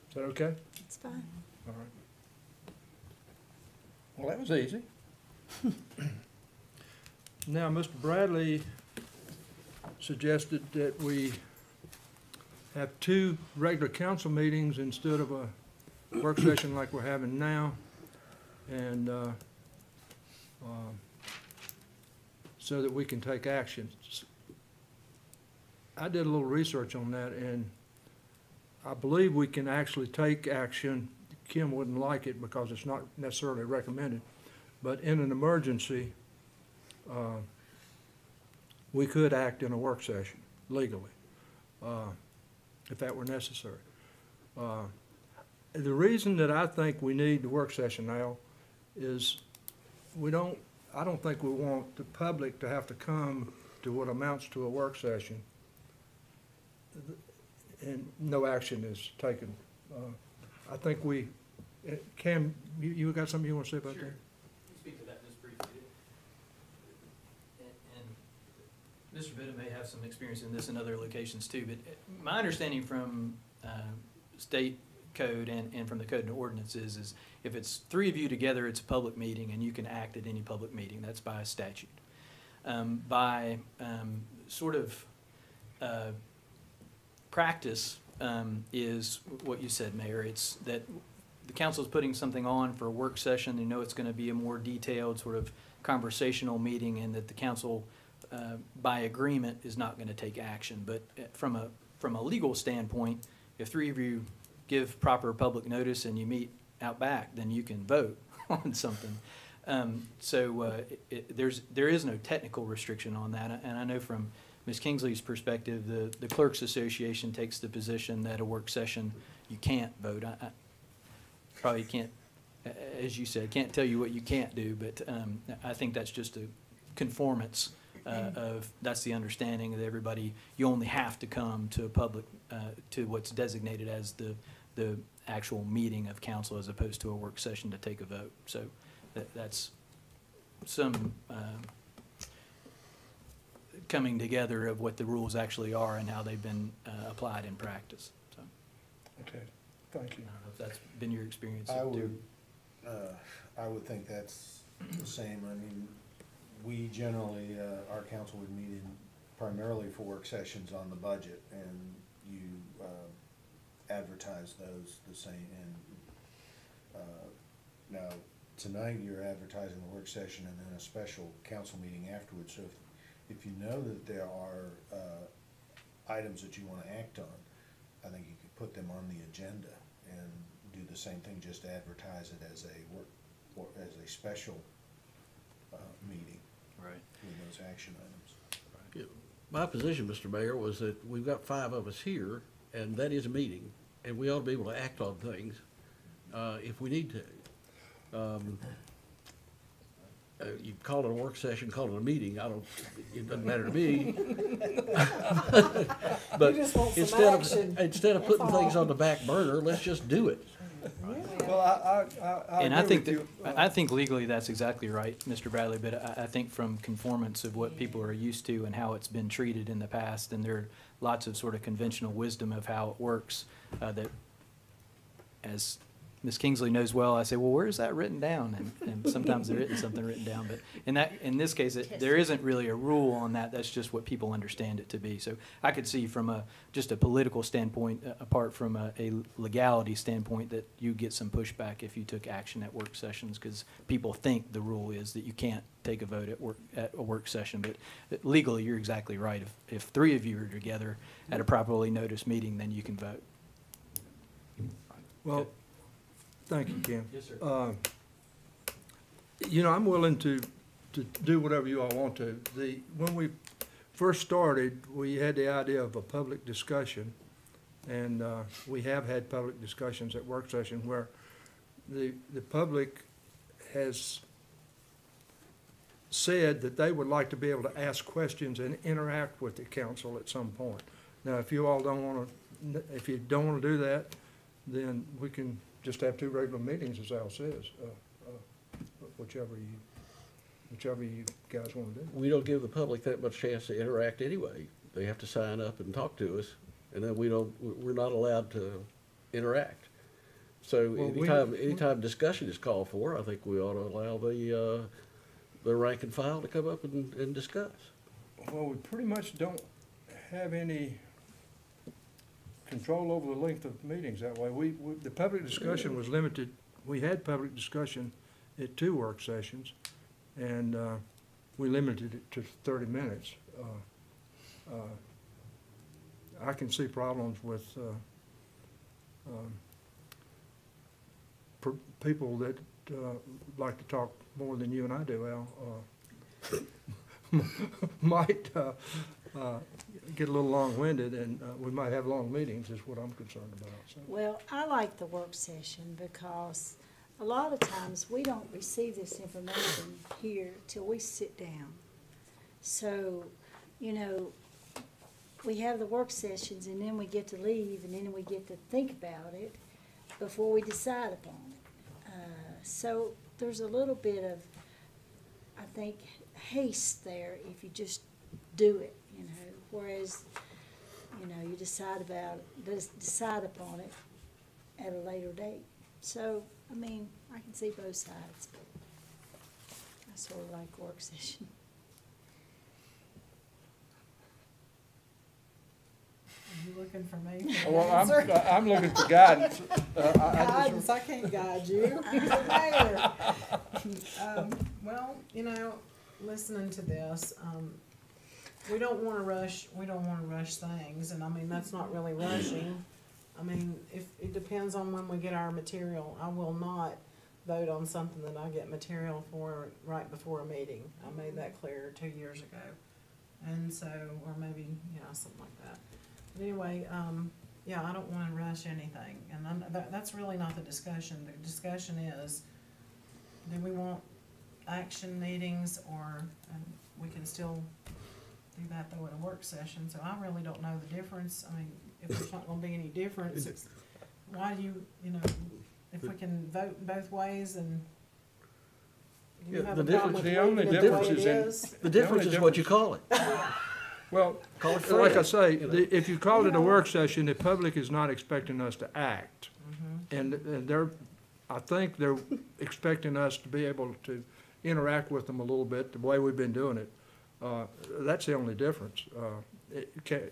Is that okay? It's fine. All right. Well, that was easy. Now, Mr. Bradley suggested that we have 2 regular council meetings instead of a work session like we're having now. And, so that we can take action. I did a little research on that, and I believe we can actually take action. Kim wouldn't like it because it's not necessarily recommended, but in an emergency, we could act in a work session legally, if that were necessary. The reason that I think we need the work session now is I don't think we want the public to have to come to what amounts to a work session and no action is taken. I think Cam, you got something you want to say about that? Speak to that just briefly. And Mr. Vitta may have some experience in this in other locations too, but my understanding from state code and from the code and ordinances is if it's 3 of you together, it's a public meeting and you can act at any public meeting. That's by statute. By sort of practice is what you said, Mayor. It's that the council is putting something on for a work session. They know it's going to be a more detailed sort of conversational meeting, and that the council, by agreement, is not going to take action. But from a legal standpoint, if 3 of you give proper public notice and you meet out back, then you can vote on something. There is no technical restriction on that, and I know from Ms. Kingsley's perspective, the Clerks Association takes the position that a work session, you can't vote. I probably can't, as you said, can't tell you what you can't do, but I think that's just a conformance of, that's the understanding of everybody. You only have to come to a public, to what's designated as the actual meeting of council as opposed to a work session to take a vote. So that's some coming together of what the rules actually are and how they've been applied in practice. So Okay, thank you. I don't know if that's been your experience I too. would think that's the same. I mean, we generally, our council would meet in primarily for work sessions on the budget, and you advertise those the same. And now, tonight you're advertising the work session and then a special council meeting afterwards. So if you know that there are items that you want to act on, I think you could put them on the agenda and do the same thing, just advertise it as a special meeting Right. with those action items. My position, Mr. Mayor, was that we've got 5 of us here, and that is a meeting, and we ought to be able to act on things if we need to. You call it a work session, call it a meeting, it doesn't matter to me. But You just want some action. instead of putting things on the back burner, let's just do it. Well, I And I agree think with that, you. I think legally that's exactly right, Mr. Bradley, but I think from conformance of what people are used to and how it's been treated in the past, and there are lots of sort of conventional wisdom of how it works, that as Ms. Kingsley knows well, I say, well, where is that written down? And sometimes there isn't something written down, but in this case, there isn't really a rule on that. That's just what people understand it to be. So I could see from just a political standpoint, apart from a legality standpoint, that you get some pushback if you took action at work sessions, because people think the rule is that you can't take a vote at a work session. But legally, you're exactly right. If 3 of you are together at a properly noticed meeting, then you can vote. Well, thank you, Ken. Yes, sir. I'm willing to do whatever you all want to. When we first started, we had the idea of a public discussion, And we have had public discussions at work session where the public has said that they would like to be able to ask questions and interact with the council at some point. Now, if you all don't want to, if you don't want to do that, then we can just have 2 regular meetings, as Al says, whichever you guys want to do. We don't give the public that much chance to interact anyway. They have to sign up and talk to us, and then we're not allowed to interact. So Well, anytime discussion is called for, I think we ought to allow the rank and file to come up and discuss. Well, we pretty much don't have any control over the length of meetings that way. The public discussion was limited. We had public discussion at 2 work sessions, and we limited it to 30 minutes. I can see problems with people that like to talk more than you and I do, Al, might get a little long-winded, and we might have long meetings, is what I'm concerned about. So. Well, I like the work session because a lot of times we don't receive this information here till we sit down. So, you know, we have the work sessions and then we get to leave and then we get to think about it before we decide upon it. So there's a little bit of, I think, haste there if you just do it, you know, whereas, you know, you decide upon it at a later date. So, I mean, I can see both sides, but I sort of like work session. Are you looking for me? Well, I'm looking for guidance. Guidance, I can't guide you. You're the mayor. Well, you know, listening to this, we don't wanna rush things, and I mean, that's not really rushing. I mean, if, it depends on when we get our material. I will not vote on something that I get material for right before a meeting. I made that clear 2 years ago. And so, or maybe, you know, something like that. But anyway, yeah, I don't wanna rush anything, and that's really not the discussion. The discussion is, do we want action meetings, or, and we can still do that though at a work session, so I really don't know the difference. I mean, if there's not gonna be any difference, why do you know, if we can vote both ways, and do you Yeah, have the a problem with difference- the only leaving it the way difference it is is? The difference is what you call it. Well, Call it like I Fred, say, you know. if you called it a work session, the public is not expecting us to act. And I think they're expecting us to be able to interact with them a little bit, the way we've been doing it. That's the only difference.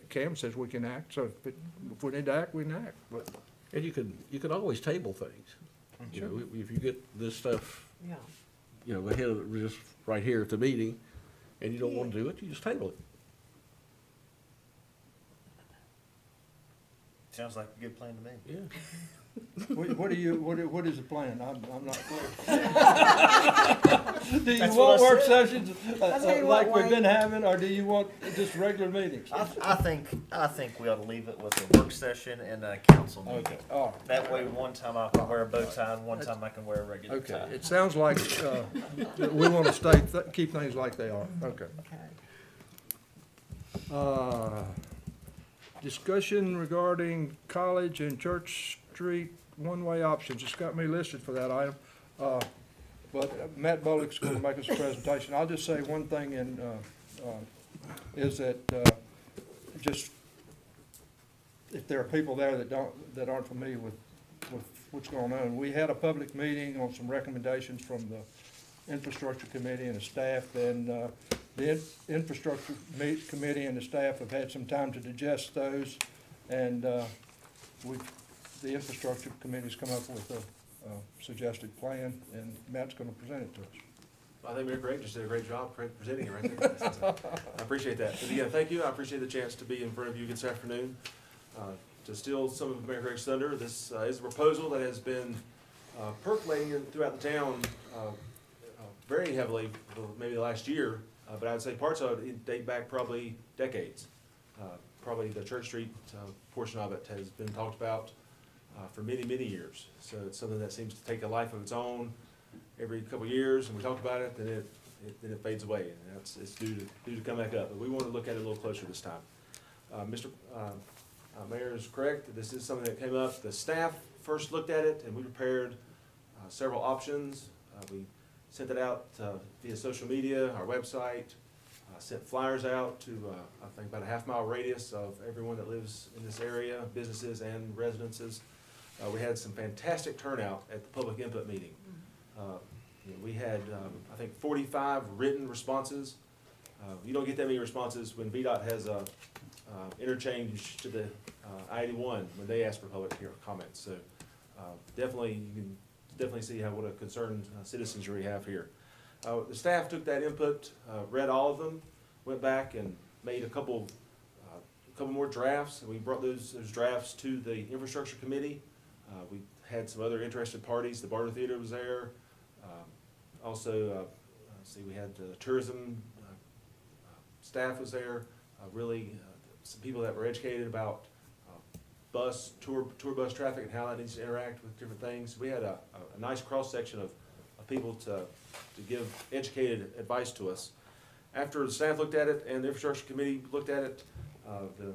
Cam says we can act, so if we need to act, we can act. But And you can always table things. You know, if you get this stuff, Yeah. you know, ahead of, just right here at the meeting, and you don't wanna do it, you just table it. Sounds like a good plan to me. Yeah. what is the plan? I'm not clear. Do you That's want what I work said. sessions I'll tell you what, like we've been Wayne. having, or do you want just regular meetings? I think we ought to leave it with a work session and a council meeting. Okay, all right. That way, one time I can wear a bow tie, and one time I can wear a regular Okay, tie. it sounds like we want to keep things like they are. Okay. Okay. Discussion regarding College and Church Street one-way options. It's got me listed for that item. But Matt Bullock's going to make us a presentation. I'll just say one thing, and is that just if there are people there that aren't familiar with what's going on, we had a public meeting on some recommendations from the Infrastructure Committee and the staff, and the Infrastructure Committee and the staff have had some time to digest those, and the Infrastructure Committee's come up with a suggested plan, and Matt's gonna present it to us. I think Mayor Gray just did a great job presenting it right there. I appreciate that. But again, thank you. I appreciate the chance to be in front of you this afternoon. To steal some of Mayor Gray's thunder, this is a proposal that has been percolating throughout the town very heavily for maybe the last year, but I would say parts of it date back probably decades. Probably the Church Street portion of it has been talked about for many, many years. So it's something that seems to take a life of its own every couple of years, and we talk about it, then it fades away, and it's due to come back up. But we want to look at it a little closer this time. Mr. Mayor is correct. This is something that came up. The staff first looked at it, and we prepared several options. We sent it out via social media, our website, sent flyers out to, I think, about a half-mile radius of everyone that lives in this area, businesses and residences. We had some fantastic turnout at the public input meeting. We had, I think, 45 written responses. You don't get that many responses when VDOT has a interchange to the I-81 when they ask for public comments. So definitely, you can definitely see what a concerned citizenry we have here. The staff took that input, read all of them, went back and made a couple more drafts, and we brought those drafts to the infrastructure committee. We had some other interested parties. The Barter Theater was there. Also, we had the tourism staff was there. Really, some people that were educated about tour bus traffic and how that needs to interact with different things. We had a nice cross section of people to give educated advice to us. After the staff looked at it and the infrastructure committee looked at it, the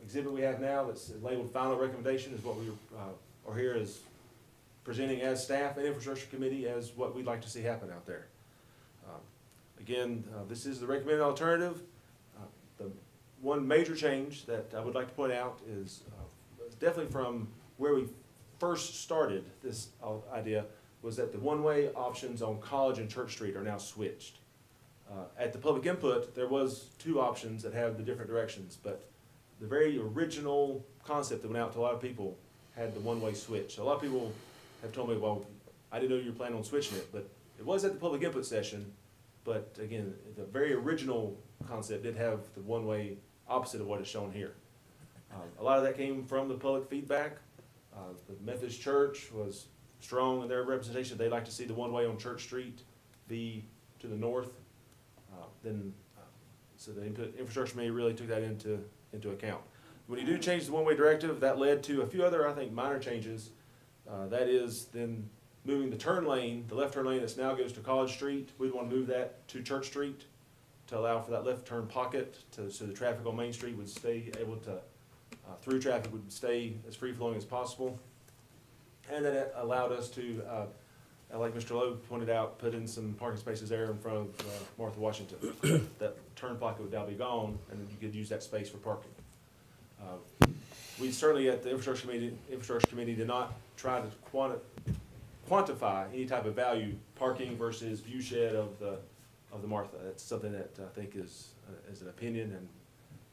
exhibit we have now that's labeled final recommendation is what we are here as presenting as staff and infrastructure committee as what we'd like to see happen out there. Again, this is the recommended alternative. The one major change that I would like to point out is definitely from where we first started this idea was that the one-way options on College and Church Street are now switched. At the public input, there was two options that have the different directions, but the very original concept that went out to a lot of people had the one-way switch. So a lot of people have told me, well, I didn't know you were planning on switching it, but it was at the public input session. But again, the very original concept did have the one-way opposite of what is shown here. A lot of that came from the public feedback. The Methodist Church was strong in their representation. They'd like to see the one-way on Church Street be to the north. So the infrastructure committee really took that into account. When you do change the one-way directive, that led to a few other, I think, minor changes. That is then moving the turn lane, the left turn lane that now goes to College Street. We'd want to move that to Church Street to allow for that left turn pocket so the traffic on Main Street would stay able to, through traffic would stay as free-flowing as possible. And then it allowed us to, like Mr. Lowe pointed out, put in some parking spaces there in front of Martha Washington. That turn pocket would now be gone, and you could use that space for parking. We certainly at the infrastructure committee did not try to quantify any type of value, parking versus view shed of the Martha. That's something that I think is an opinion, and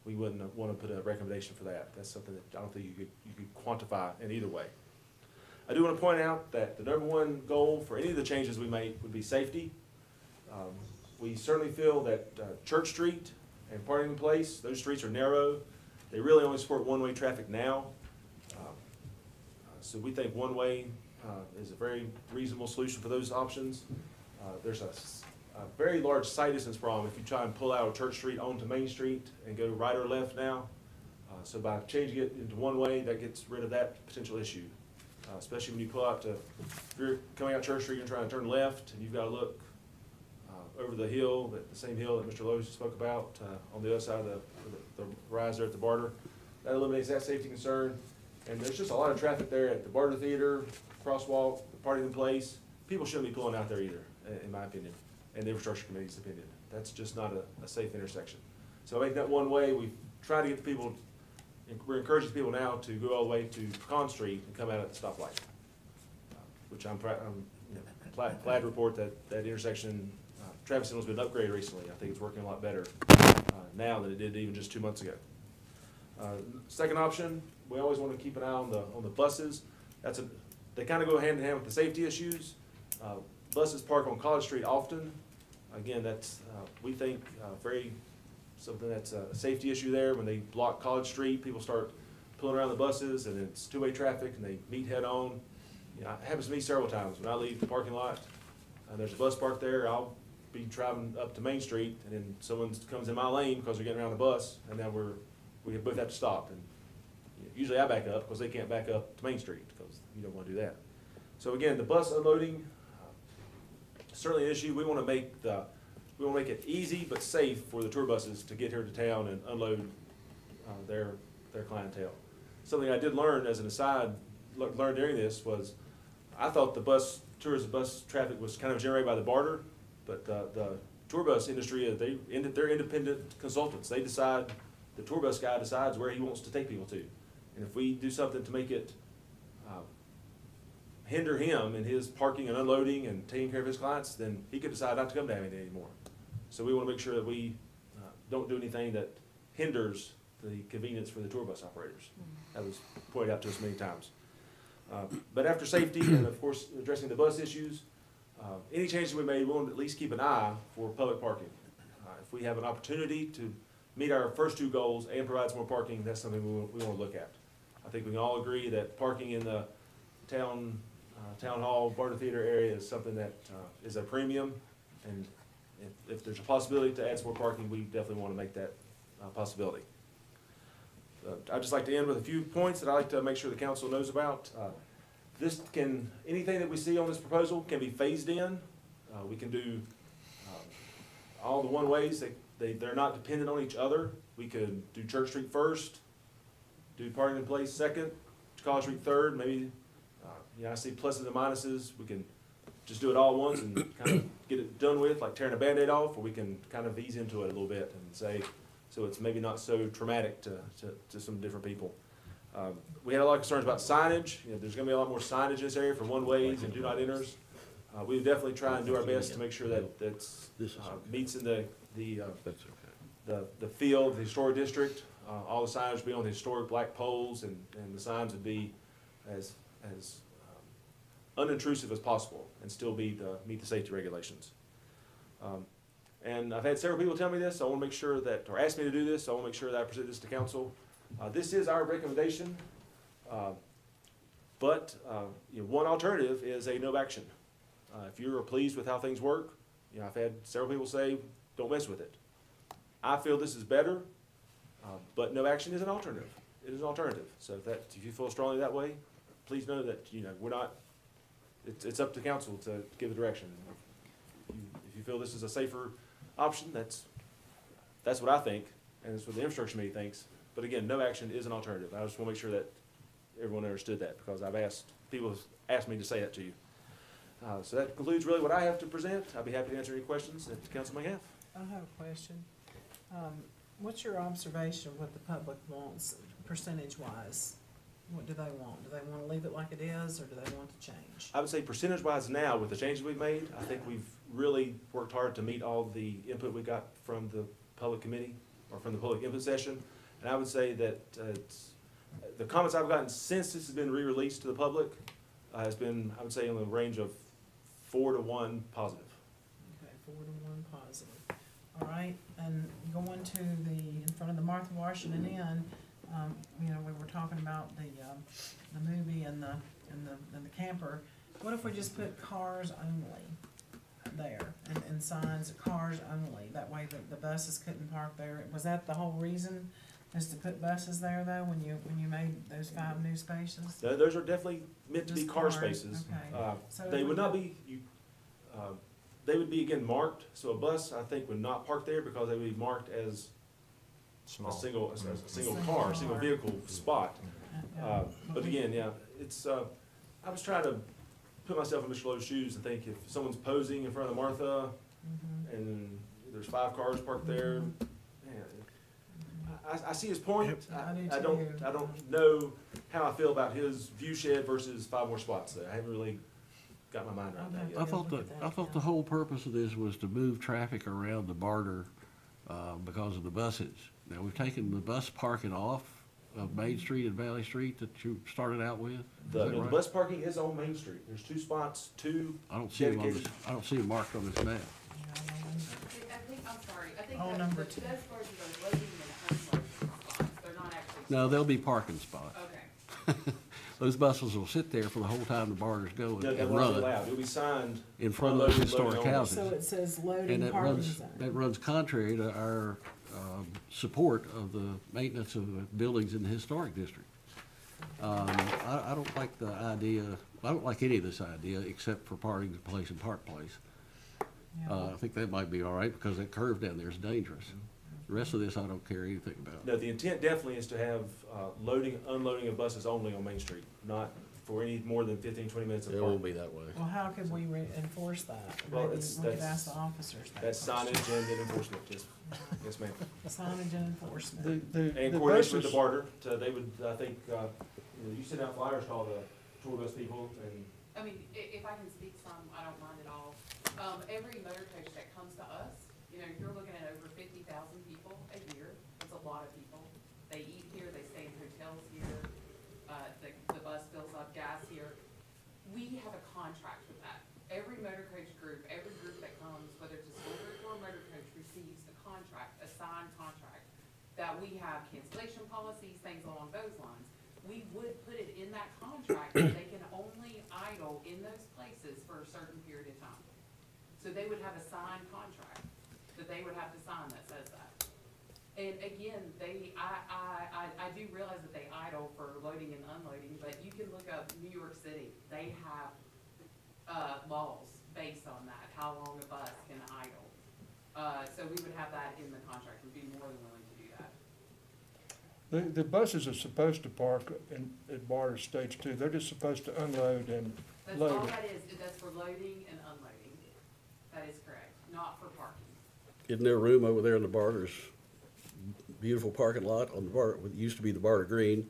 we wouldn't want to put a recommendation for that. That's something that I don't think you could quantify in either way. I do want to point out that the number one goal for any of the changes we make would be safety. We certainly feel that Church Street and Partington Place, those streets are narrow. They really only support one-way traffic now. So we think one-way is a very reasonable solution for those options. There's a very large sight distance problem if you try and pull out of Church Street onto Main Street and go right or left now. So by changing it into one-way, that gets rid of that potential issue. Especially when you pull out if you're coming out Church Street and trying to turn left, and you've got to look over the hill, the same hill that Mr. Lowe spoke about, on the other side of the rise there at the Barter. That eliminates that safety concern. And there's just a lot of traffic there at the Barter Theater, crosswalk, Partington Place. People shouldn't be pulling out there either, in my opinion, and the infrastructure committee's opinion. That's just not a safe intersection. So making that one way, we try to get the people, we're encouraging people now to go all the way to Pecan Street and come out at the stoplight, which I'm glad to report that intersection traffic signal's been upgraded recently. I think it's working a lot better now than it did even just 2 months ago. Second option, we always want to keep an eye on the buses. They kind of go hand in hand with the safety issues. Buses park on College Street often. Again, that's we think something that's a safety issue there. When they block College Street, people start pulling around the buses, and it's two-way traffic, and they meet head on. It happens to me several times. When I leave the parking lot, there's a bus parked there. I'll be driving up to Main Street, and then someone comes in my lane because they're getting around the bus, and now we both have to stop. And usually I back up because they can't back up to Main Street because you don't want to do that. So again, the bus unloading, certainly an issue. We want to make it easy but safe for the tour buses to get here to town and unload their clientele. Something I did learn as an aside, learned during this was, I thought the tourism bus traffic was kind of generated by the barter, but the tour bus industry, they're independent consultants. They decide, the tour bus guy decides where he wants to take people to. And if we do something to make it hinder him in his parking and unloading and taking care of his clients, then he could decide not to come to Amity anymore. So we want to make sure that we don't do anything that hinders the convenience for the tour bus operators. That was pointed out to us many times. But after safety and of course addressing the bus issues, any changes we made, we want to at least keep an eye for public parking. If we have an opportunity to meet our first two goals and provide some more parking, that's something we want to look at. I think we can all agree that parking in the town hall, Barter Theater area is something that is a premium, and if there's a possibility to add some more parking, we definitely want to make that possibility. I'd just like to end with a few points that I'd like to make sure the council knows about. Anything that we see on this proposal can be phased in. We can do all the one-ways. They're not dependent on each other. We could do Church Street first, do Parking in Place second, College Street third, maybe, I see pluses and minuses. We can just do it all at once and kind of get it done with, like tearing a Band-Aid off, or we can kind of ease into it a little bit and say, so it's maybe not so traumatic to some different people. We had a lot of concerns about signage. There's gonna be a lot more signage in this area for one-ways and do-not-enters. We definitely try and do our best to make sure that that's meets in the field, the historic district. All the signage would be on the historic black poles, and the signs would be as unintrusive as possible and still meet the safety regulations. And I've had several people tell me this, so I want to make sure that, or ask me to do this, so I want to make sure that I present this to council. This is our recommendation, but one alternative is a no action. If you're pleased with how things work, I've had several people say, don't mess with it. I feel this is better, but no action is an alternative. It is an alternative. So if you feel strongly that way, please know that we're not. It's up to council to give a direction. If you feel this is a safer option, that's what I think, and it's what the infrastructure committee thinks. But again, no action is an alternative. I just want to make sure that everyone understood that, because people have asked me to say that to you. So that concludes really what I have to present. I'll be happy to answer any questions that the council may have. I have a question. What's your observation of what the public wants, percentage-wise? What do they want? Do they want to leave it like it is, or do they want to change? I would say percentage-wise now, with the changes we've made, I think we've really worked hard to meet all the input we got from the public committee, or from the public input session. And I would say that the comments I've gotten since this has been re-released to the public has been, I would say, in the range of 4 to 1 positive. Okay, 4 to 1 positive. All right, and going to in front of the Martha Washington Inn, we were talking about the movie and the camper. What if we just put cars only there and signs, cars only? That way the buses couldn't park there. Was that the whole reason, is to put buses there though, when you made those 5 new spaces? Those are definitely meant to be Just car cars, spaces. okay. So They would not be, they would be again marked, so a bus, I think, would not park there because they would be marked as a single car, a single vehicle spot. But again, it's, I was trying to put myself in Mr. Lowe's shoes and think, if someone's posing in front of the Martha and there's 5 cars parked there, I see his point. I don't know how I feel about his view shed versus 5 more spots there. I haven't really got my mind around that yet. I thought the whole purpose of this was to move traffic around the Barter because of the buses. Now, we've taken the bus parking off of Main Street and Valley Street that you started out with. The bus parking is on Main Street. There's 2 spots, 2 I don't see dedicated. I don't see them marked on this map. I think Oh, that number the 2. best parts are loading and unloading spots. They're not actually. No, there'll be parking spots. Okay. those buses will sit there for the whole time the barter's going No, that and won't be run allowed. It'll be signed. in front of those unloading, historic loading only. houses. So it says And loading that parking runs, that zone. runs contrary to our, support of the maintenance of the buildings in the historic district. I don't like the idea, I don't like any of this idea except for parting place and Park Place. Yeah. I think that might be all right because that curve down there is dangerous. The rest of this I don't care anything about. No, the intent definitely is to have, loading, unloading of buses only on Main Street, not for any more than 15, 20 minutes of It parking. won't be that way. Well, how could we enforce that? Well, Maybe it's- we could that's- ask the officers that That's question. signage and then enforcement, yes, yes, ma'am. Signage and enforcement. And The coordination with the buses, barter, they would, I think, you send out flyers to all the tour bus people and I mean, if I can speak some, I don't mind at all. Every motor coach that comes to us, you know, you're looking at over 50,000 people a year. It's a lot of people. They eat here, they stay in hotels here, the bus fills up gas here. We have a contract with that. Every motor coach group, every group that comes, whether it's a school group or a motor coach, receives a contract, a signed contract, that we have cancellation policies, things along those lines. We would put it in that contract that they can only idle in those places for a certain period of time. So they would have a signed contract that they would have to sign that says that. And again, I do realize that they idle for loading and unloading, but you can look up New York City. They have, laws based on that, how long a bus can idle. So we would have that in the contract and be more than willing to do that. the buses are supposed to park at barter stage too. They're just supposed to unload and That's all load. that is, that's for loading and unloading. That is correct, not for parking. Isn't there room over there in the barter's beautiful parking lot on the bar, what used to be the Barter Green?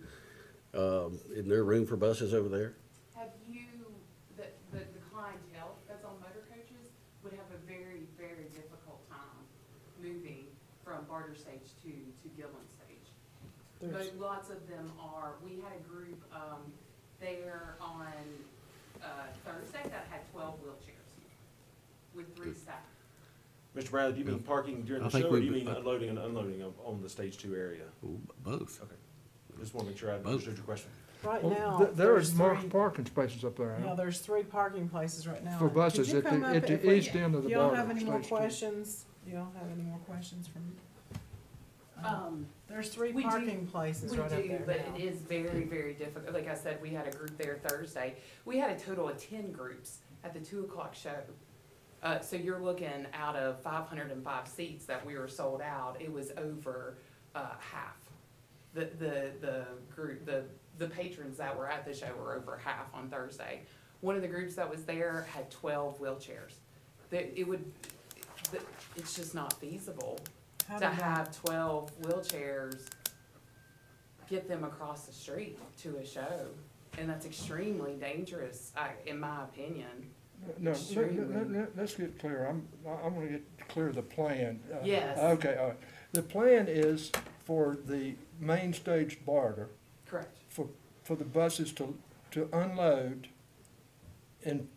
Isn't there room for buses over there? Have you, the clientele that's on motor coaches would have a very, very difficult time moving from Barter Stage 2 to Gillen Stage. There's- But lots of them are, we had a group, there on, Thursday that had 12 wheelchairs with 3 staff. Mr. Bradley, do you mean parking during I the think show, or do you we- mean unloading and unloading on the stage 2 area? Both. Okay, just want to make sure I Both. understood your question. Right Well, now, there are there's marked three, parking spaces up there. yeah, there's 3 parking places right now. For Could buses you at come the, up at if the we- east end of the Do y'all barter have any more stage two. questions? Do y'all have any more questions from? There's 3 We do- parking places We right up do, there but now. it is very, very difficult. Like I said, we had a group there Thursday. We had a total of 10 groups at the 2 o'clock show. So you're looking out of 505 seats that we were sold out, it was over, half. The group, the patrons that were at the show were over half on Thursday. One of the groups that was there had 12 wheelchairs. It's just not feasible How to did that- have 12 wheelchairs, get them across the street to a show. And that's extremely dangerous, in my opinion. No, Extremely. let's get clear. I'm gonna get clear of the plan. Yes. Okay, all right. The plan is for the main stage barter, Correct. for the buses to unload in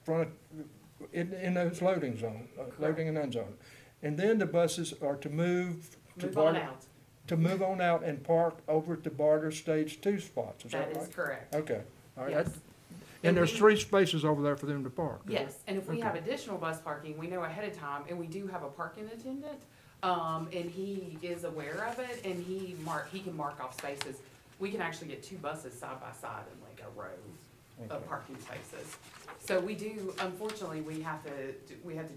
front of, in those loading zone, loading and unzone. And then the buses are to move to Move on barter, out. to move on out and park over at the barter stage 2 spots, is That that is right? correct. Okay, all right. Yes. And there's we- 3 spaces over there for them to park. is Yes, and if we have Okay. additional bus parking, we know ahead of time, and we do have a parking attendant, and he is aware of it, and he can mark off spaces. We can actually get 2 buses side by side in like a row of Okay. parking spaces. So we do, unfortunately, we have to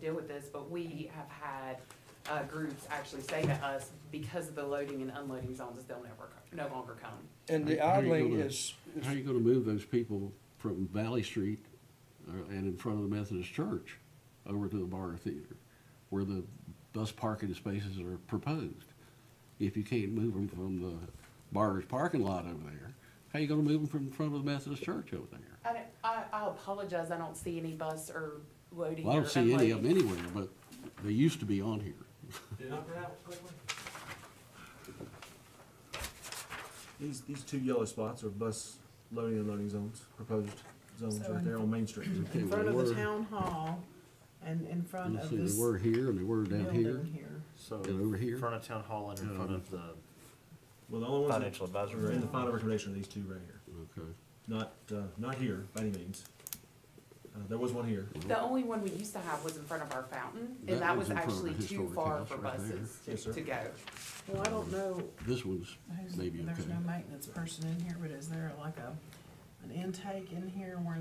deal with this, but we have had, groups actually say to us, because of the loading and unloading zones, they'll no longer come. And the How are you idling gonna- is, How are you gonna move those people from Valley Street and in front of the Methodist Church over to the Barter Theater, where the bus parking spaces are proposed? If you can't move them from the Barter's parking lot over there, how are you gonna move them from in front of the Methodist Church over there? I apologize, I don't see any bus or loading Well, I or don't see any of them unloading. anywhere, but they used to be on here. Did I print out quickly? These 2 yellow spots are bus loading and unloading zones, proposed zones So right there on Main Street. Okay, In well, front of they the were- town hall and in front Let's of see, this they were here and they were down here building here. So and over in here. front of town hall and in front of the Well, the only ones Financial that advisor. are in the final recommendation are these two right here. Okay. Not here by any means. There was one here. The only one we used to have was in front of our fountain, and That that was was in front of the actually too historic far house for right there. buses Yes, sir. to go. Well, I don't know, This one's maybe okay. there's no maintenance person in here, but is there like an intake in here where,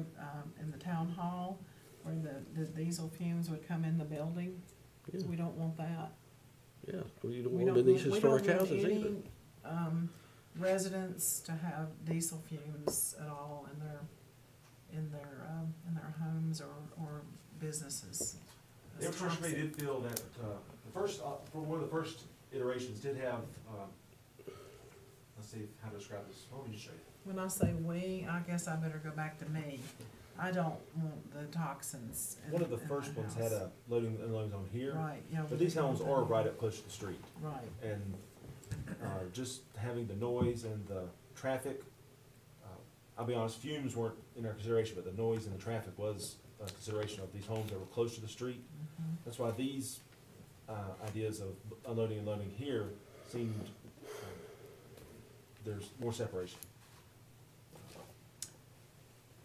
in the town hall, where the diesel fumes would come in the building? 'Cause Yeah. we don't want that. Yeah, well, you don't We want them in these we historic don't want houses any, either. Residents to have diesel fumes at all in their homes or businesses. The That's infrastructure committee toxic. did feel that, the first, for one of the first iterations did have, let's see how to describe this. What would you show you? When I say we, I guess I better go back to me. I don't want the toxins in One of the in first my ones house. had a loading and unloading zone here. Right, yeah. But we these don't homes want are that. right up close to the street. Right. And just having the noise and the traffic, I'll be honest, fumes weren't in our consideration, but the noise and the traffic was a consideration of these homes that were close to the street. Mhm. That's why these ideas of unloading and loading here seemed, there's more separation.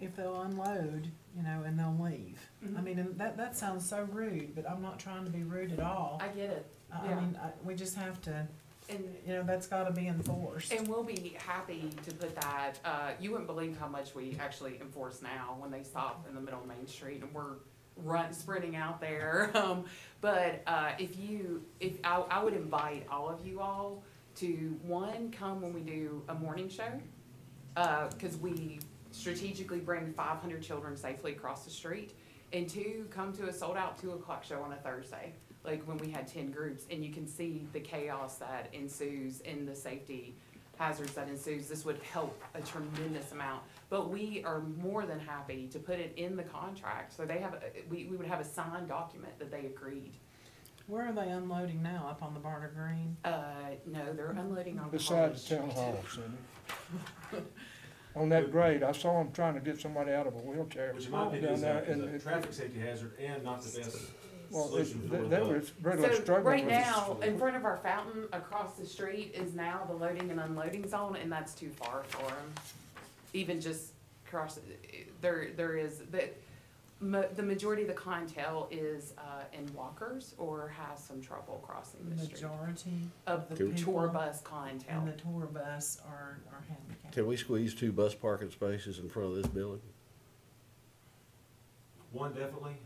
If they'll unload, and they'll leave. I Mhm. mean, and that sounds so rude, but I'm not trying to be rude at all. I get it, I yeah. mean, we just have to, and that's gotta be enforced. And we'll be happy to put that, you wouldn't believe how much we actually enforce now when they stop in the middle of Main Street and we're sprinting out there. But I would invite all of you all to, one, come when we do a morning show. 'Cause we strategically bring 500 children safely across the street. And two, come to a sold-out 2:00 show on a Thursday, like when we had 10 groups, and you can see the chaos that ensues and the safety hazards that ensues. This would help a tremendous amount. But we are more than happy to put it in the contract, so they have, we would have a signed document that they agreed. Where are they unloading now, up on the Barter Green? No, they're unloading on Beside College the town Street. hall, Cindy. On that grade, I saw them trying to get somebody out of a wheelchair. Which in my opinion down is there, a and it- traffic safety hazard and not the best Well, solution for they the. was really So struggling right with it. now, in front of our fountain, across the street is now the loading and unloading zone, and that's too far for them. Even just cross, there is, the majority of the clientele is, in walkers or has some trouble crossing The the street. majority Of the people tour bus in clientele. the tour bus are handicapped. Can we squeeze 2 bus parking spaces in front of this building? One definitely,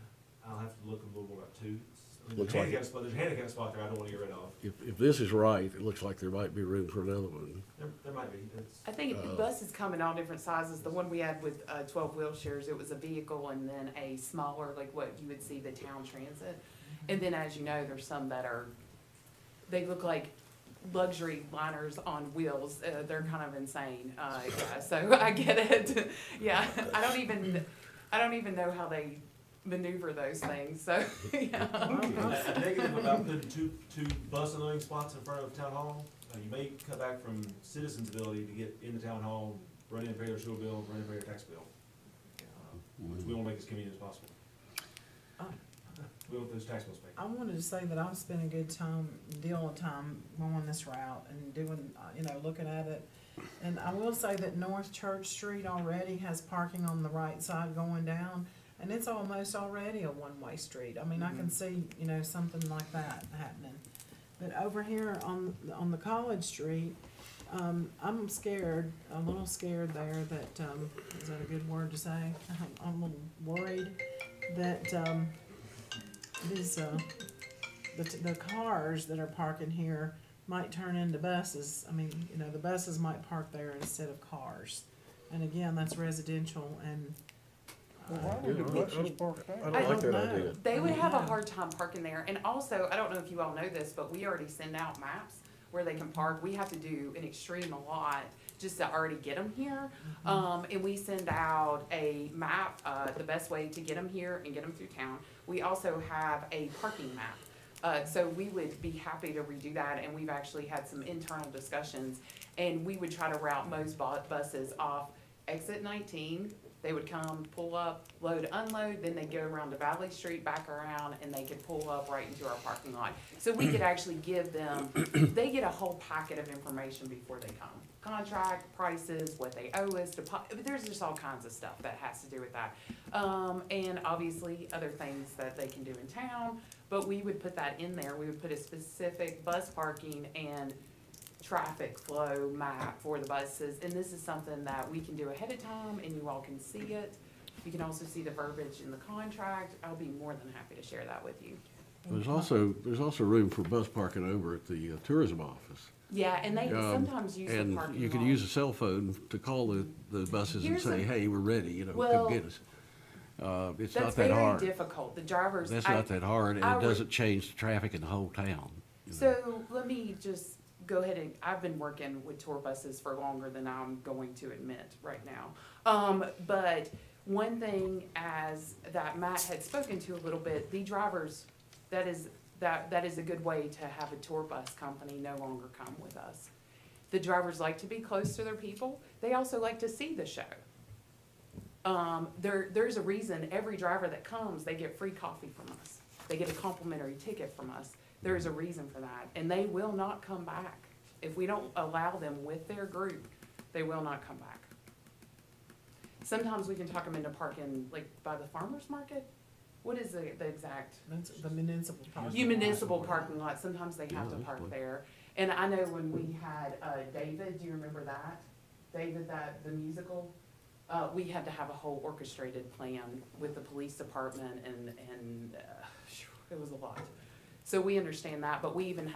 I'll have to look a little more about two. There's Looks a like handicap spot, there's a handicap spot there I don't wanna get rid of. If this is right, it looks like there might be room for another one. There might be, it's. I think the buses come in all different sizes. The one we had with 12 wheelchairs, it was a vehicle and then a smaller, like what you would see the town transit. And then, as you know, there's some that are, they look like luxury liners on wheels. They're kind of insane. Yeah, so I get it. Yeah, I don't even know how they maneuver those things. So yeah. A negative about putting two bus unloading spots in front of town hall, you may cut back from citizens' ability to get into town hall, run in, pay their sewer bill, run in, pay their tax bill. Which we wanna make as convenient as possible. We want those tax bills paid. I wanted to say that I've spent a good deal of time going this route and doing, looking at it. And I will say that North Church Street already has parking on the right side going down, and it's almost already a one-way street. I mean, I can see, something like that happening. But over here on the College Street, I'm scared, a little scared there that, is that a good word to say? I'm a little worried that, the cars that are parking here might turn into buses. I mean, the buses might park there instead of cars. And again, that's residential and. Well, why would the buses park there? I don't like that know. idea. They would have a know. hard time parking there. And also, I don't know if you all know this, but we already send out maps where they can park. We have to do an extreme a lot just to already get them here. And we send out a map, the best way to get them here and get them through town. We also have a parking map. So we would be happy to redo that, and we've actually had some internal discussions. And we would try to route most buses off exit 19, They would come, pull up, load, unload, then they'd go around to Valley Street, back around, and they could pull up right into our parking lot. So we could actually give them, they get a whole packet of information before they come. Contract, prices, what they owe us, there's just all kinds of stuff that has to do with that. And obviously, other things that they can do in town, but we would put that in there. We would put a specific bus parking and traffic flow map for the buses, and this is something that we can do ahead of time, and you all can see it. You can also see the verbiage in the contract. I'll be more than happy to share that with you. There's also room for bus parking over at the tourism office. Yeah, and they sometimes use the parking lot. And you could use a cell phone to call the buses and Here's say, the- hey, we're ready, you know, Well, come get us. It's That's not that very hard. difficult. The drivers. That's not that hard, and I it would- doesn't change the traffic in the whole town. you know. So let me just go ahead and, I've been working with tour buses for longer than I'm going to admit right now. But one thing as that Matt had spoken to a little bit, the drivers, that is a good way to have a tour bus company no longer come with us. The drivers like to be close to their people. They also like to see the show. There's a reason every driver that comes, they get free coffee from us. They get a complimentary ticket from us. There's a reason for that, and they will not come back. If we don't allow them with their group, they will not come back. Sometimes we can talk them into parking, like by the farmer's market. What is the exact? That's the municipal parking. Municipal parking lot, sometimes they have Yeah, to that's park what- there. And I know when we had, David, do you remember that? David, the musical? We had to have a whole orchestrated plan with the police department and it was a lot. So we understand that, but we even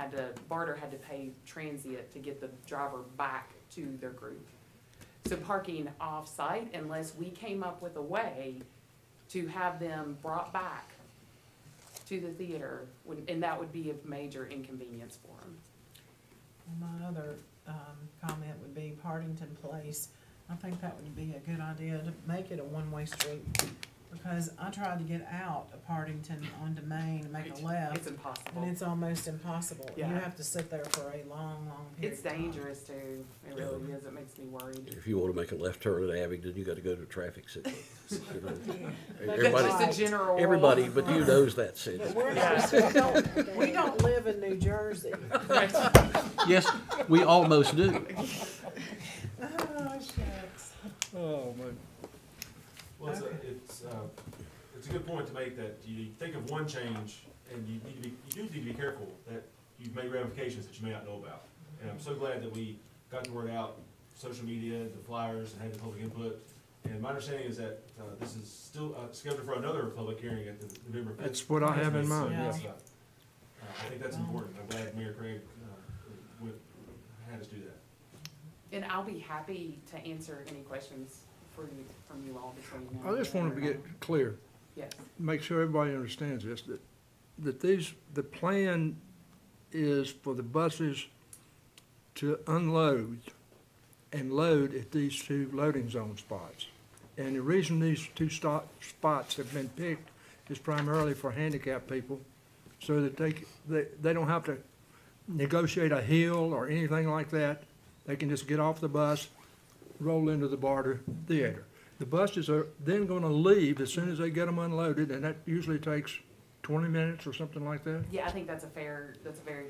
Barter had to pay transient to get the driver back to their group. So parking off-site, unless we came up with a way to have them brought back to the theater, and that would be a major inconvenience for them. My other, comment would be Partington Place. I think that would be a good idea to make it a one-way street, because I tried to get out of Partington onto Main and make a It's left, impossible. and it's almost impossible. You Yeah. have to sit there for a long, long period It's of time. dangerous too. It really is. It makes me worried. If you want to make a left turn at Abingdon, you got to go to a traffic signal. You know. That's Everybody, just a general rule. everybody but you knows that city. But we're not, we don't live in New Jersey. Yes, we almost do. Oh, shucks. Oh, man. Well, it's a good point to make that you think of one change, and you do need to be careful that you've made ramifications that you may not know about. And I'm so glad that we got the word out, social media, the flyers, and had the public input. And my understanding is that this is still scheduled for another public hearing at the November 5th. That's what I have in mind, Yeah. yes. I think that's important. I'm glad Mayor Craig had us do that. And I'll be happy to answer any questions from you all between now. I just wanted to get clear, Yes. make sure everybody understands this, that the plan is for the buses to unload and load at these two loading zone spots. And the reason these two spots have been picked is primarily for handicapped people, so that they don't have to negotiate a hill or anything like that. They can just get off the bus, roll into the Barter Theater. The buses are then gonna leave as soon as they get them unloaded, and that usually takes 20 minutes or something like that. Yeah, I think that's a very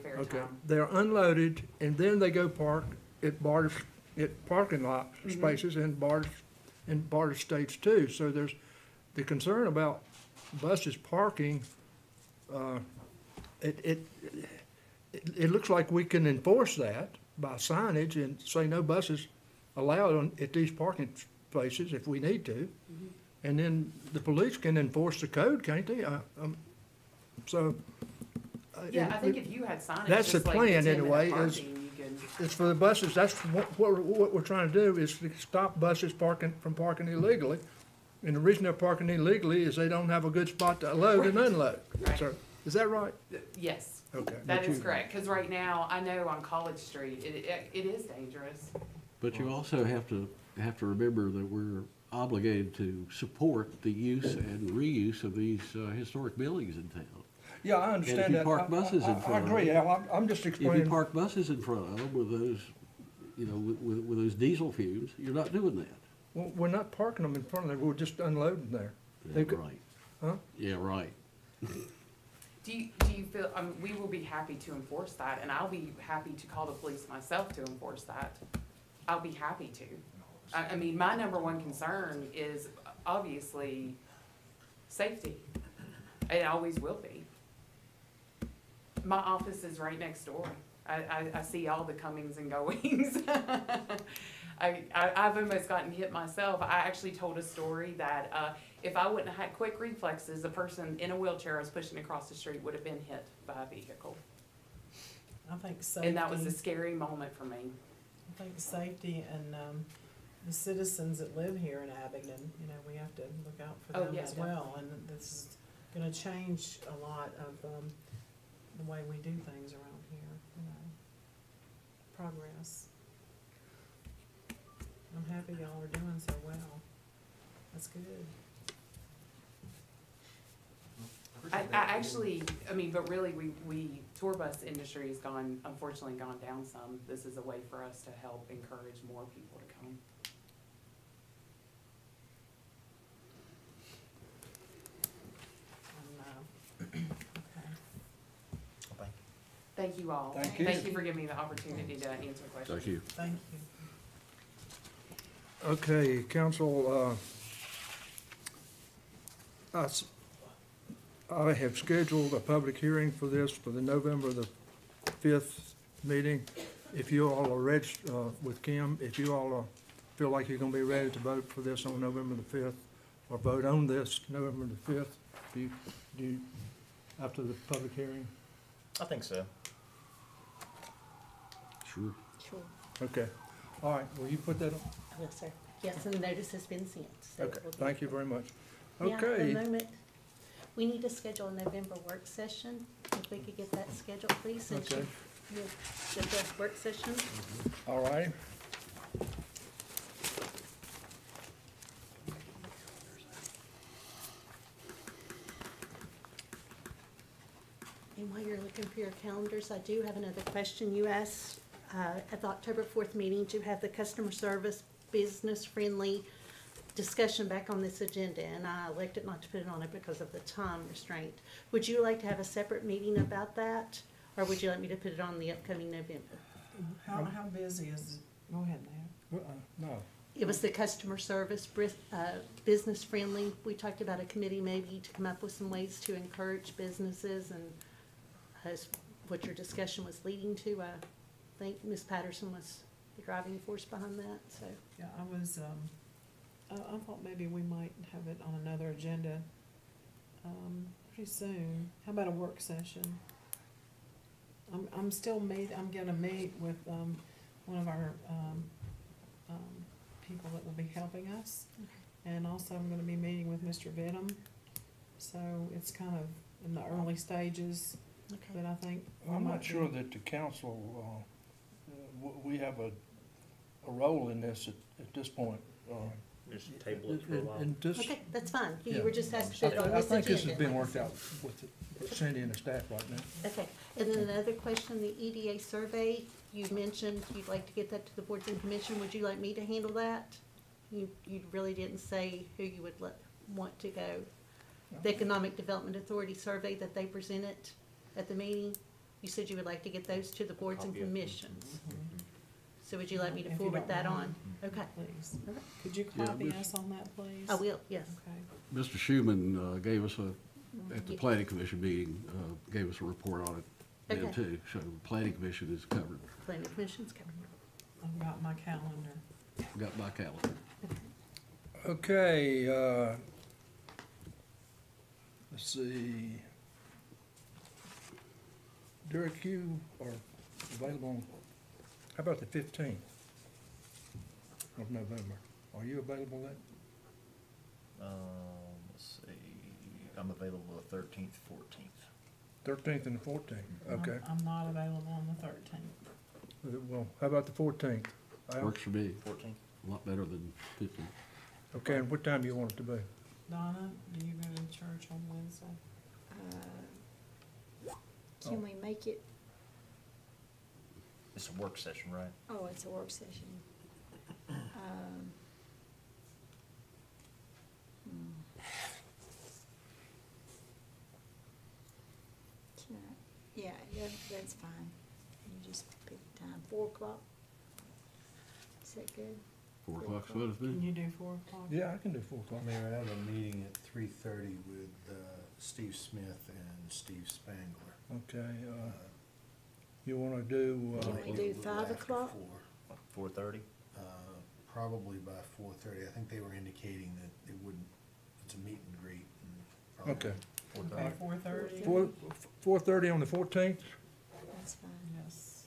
fair Okay, time. they're unloaded, and then they go park at Barter, at parking lot Mhm. spaces and Barter States too. So there's the concern about buses parking, it looks like we can enforce that by signage and say no buses allowed at these parking places if we need to. Mhm. And then the police can enforce the code, can't they? So. Yeah, I think if you had signage, That's just the like plan 10-minute anyway, is- parking, you can. It's for the buses, that's what we're trying to do, is to stop buses from parking illegally. And the reason they're parking illegally is they don't have a good spot to load and unload. Right. So, is that right? Yes, Okay. that is correct, because right now, I know on College Street, it is dangerous. But you also have to remember that we're obligated to support the use and reuse of these historic buildings in town. Yeah, I And if you park buses in front of them. Al, I'm just If you park buses in front of them with those, you know, with those diesel fumes, you're not doing that. Well, we're not parking them in front of there, we're just unloading there. Yeah, They could- right. Huh? Yeah, right. Do you feel, we will be happy to enforce that, and I'll be happy to call the police myself to enforce that. I'll be happy to. I mean, my number one concern is obviously safety. It always will be. My office is right next door. I see all the comings and goings. I've almost gotten hit myself. I actually told a story that, if I wouldn't have had quick reflexes, a person in a wheelchair I was pushing across the street would have been hit by a vehicle. I think safety. And that was a scary moment for me. I think safety and, the citizens that live here in Abingdon, you know, we have to look out for Oh, them yeah, as well. And this is gonna change a lot of, the way we do things around here, you know. Progress. I'm happy y'all are doing so well. That's good. I actually, I mean, but really, we, tour bus industry has gone, unfortunately gone down some. This is a way for us to help encourage more people to come. Okay. Thank you all. Thank you. Thank you for giving me the opportunity to answer questions. Thank you. Thank you. Okay, council, I have scheduled a public hearing for this for the November the 5th meeting. If you all are ready, with Kim, if you all feel like you're gonna be ready to vote for this on November the 5th, or vote on this November the 5th, do you, after the public hearing? I think so. Sure. Sure. Okay, all right, will you put that on? Yes, sir. Yes, and the notice has been sent. So Okay, we'll be- thank you very much. Now, at Okay. the moment, we need to schedule a November work session. If we could get that scheduled, please, since Okay. you'll get the work session. All right. And while you're looking for your calendars, I do have another question. You asked at the October 4th meeting to have the customer service, business-friendly discussion back on this agenda, and I elected not to put it on it because of the time restraint. Would you like to have a separate meeting about that, or would you like me to put it on the upcoming November? How busy is it? Go ahead, Mayor. No. It was the customer service, business-friendly. We talked about a committee maybe to come up with some ways to encourage businesses, and as what your discussion was leading to, I think Ms. Patterson was the driving force behind that, so. Yeah, I was, I thought maybe we might have it on another agenda, pretty soon. How about a work session? I'm gonna meet with, one of our, people that will be helping us. And also I'm gonna be meeting with Mr. Vidum. So it's kind of in the early stages, but I think. I'm not sure that the council, we have a role in this at this point. Just table it for a while. And just, Okay, that's fine. You Yeah. were just asked to put it on I this think this is agenda. being worked out with Cindy and the staff right now. Okay, and then another question, the EDA survey, you mentioned you'd like to get that to the boards and commission. Would you like me to handle that? You really didn't say who you would want to go. The Economic Development Authority survey that they presented at the meeting, you said you would like to get those to the boards and Copy of them. commissions. So would you like me to If you forward don't that mind. on? Okay, Please. Okay. Could you Yeah, copy Miss- us on that, please? I will, yes. Okay. Mr. Schuman gave us at the Yeah. planning commission meeting, gave us a report on it then Okay. too. So the planning commission is covered. Planning Commission's covered. I've got my calendar. Got my calendar. Okay, let's see. Derek, you are available on, how about the 15th of November? Are you available then? Let's see, I'm available the 13th, 14th. 13th and the 14th, okay. I'm not available on the 13th. Well, how about the 14th? Al? Works for me. 14th? A lot better than 15. Okay, and what time do you want it to be? Donna, do you go to church on Wednesday? Can we make it, It's a work session, right? oh, it's a work session. Yeah, yeah, that's fine. You just pick the time, 4 o'clock? Is that good? 4 o'clock's fine with Can me. you do 4 o'clock? Yeah, I can do 4 o'clock. Mayor, I have a meeting at 3:30 with Steve Smith and Steve Spangler. Okay, you wanna do, Can we do Little 5 after o'clock? 4. 4:30? Probably by 4:30. I think they were indicating that it wouldn't, it's a meet and greet. And probably Okay. Okay, 4:30? 4:30 on the 14th? That's fine. Yes.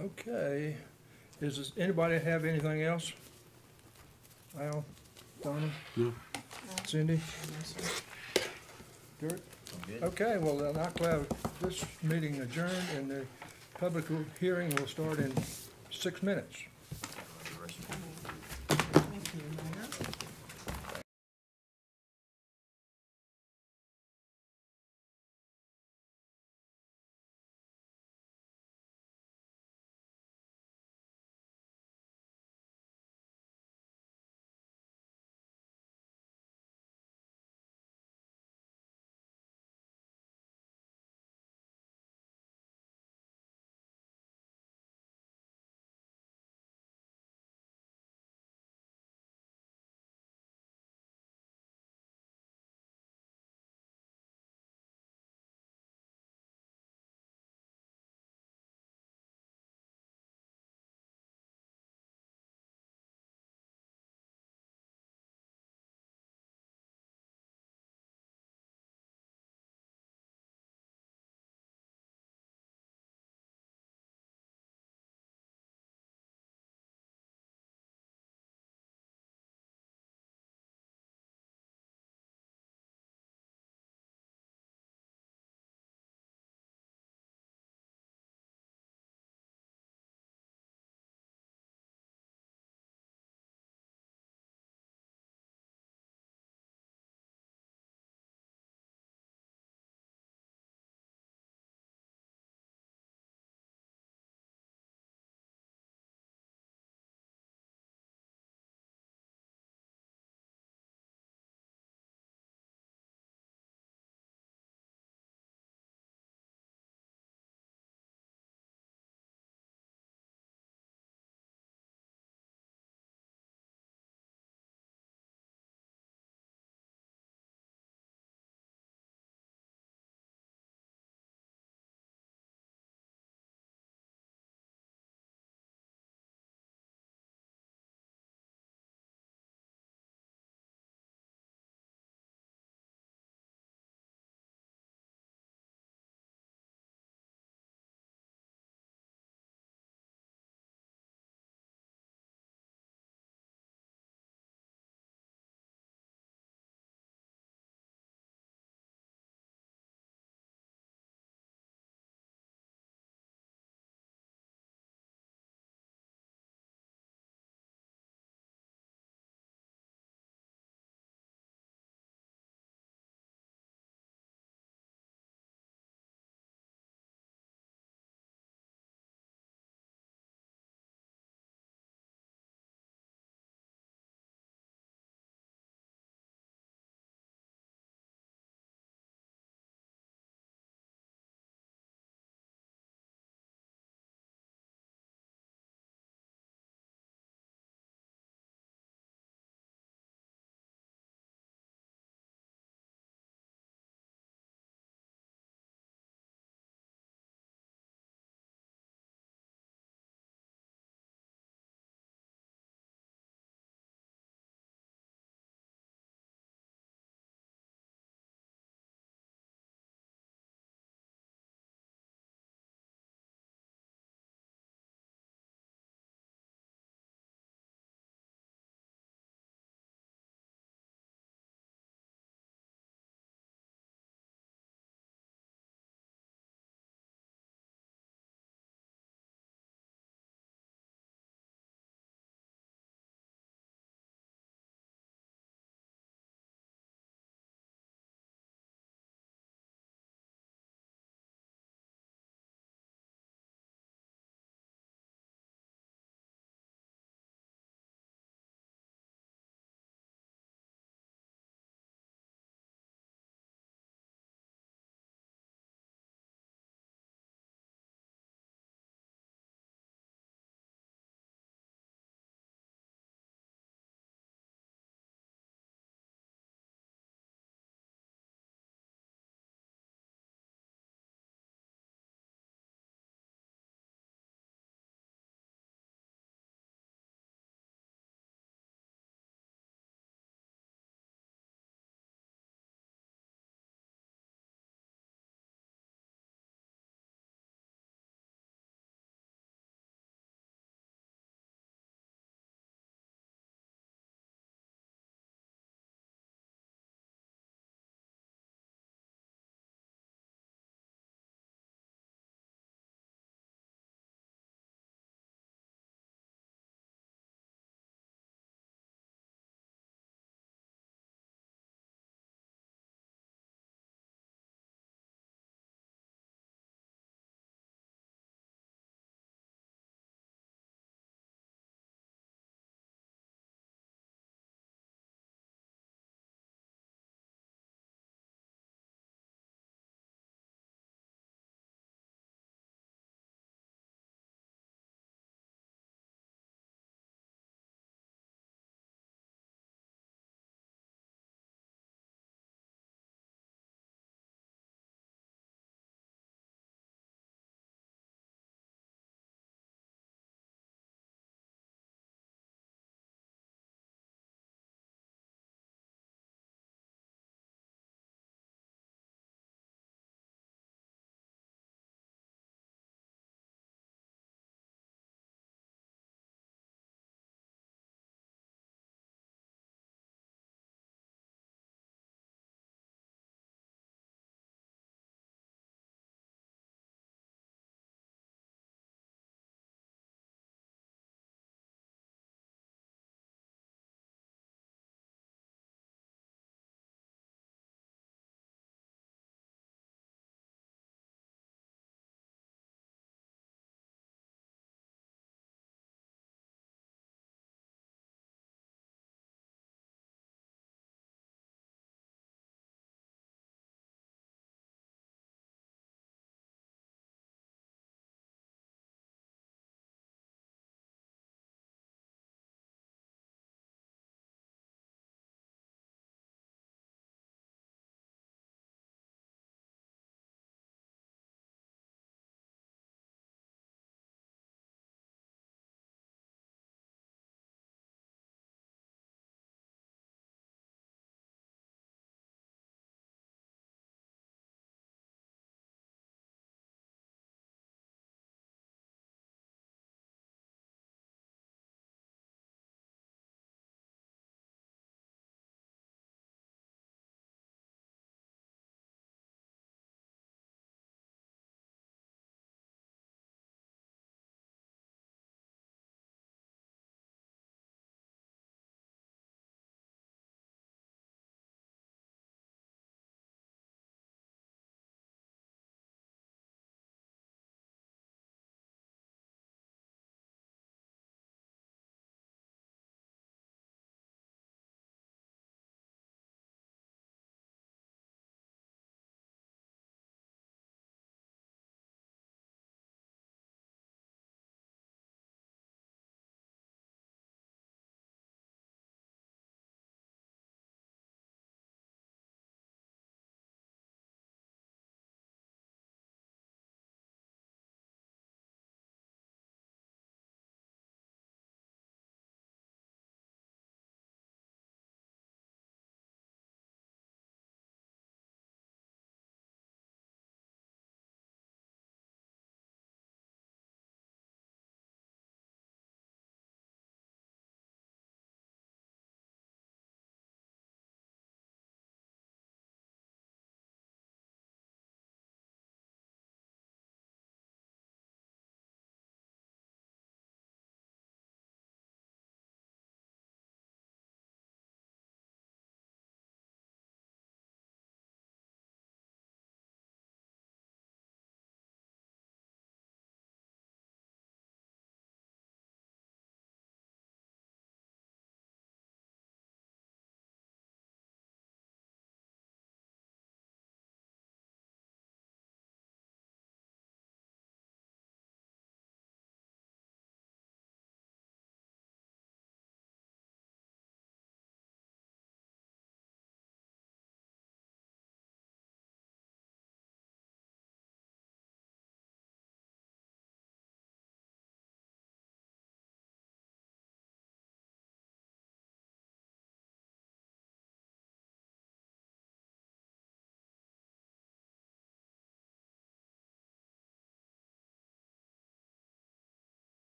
Okay, anybody have anything else? Al, Donna, No. Cindy, No, sir. Dirk? I'm good. Okay, well, then I declare this meeting adjourned, and the public hearing will start in 6 minutes.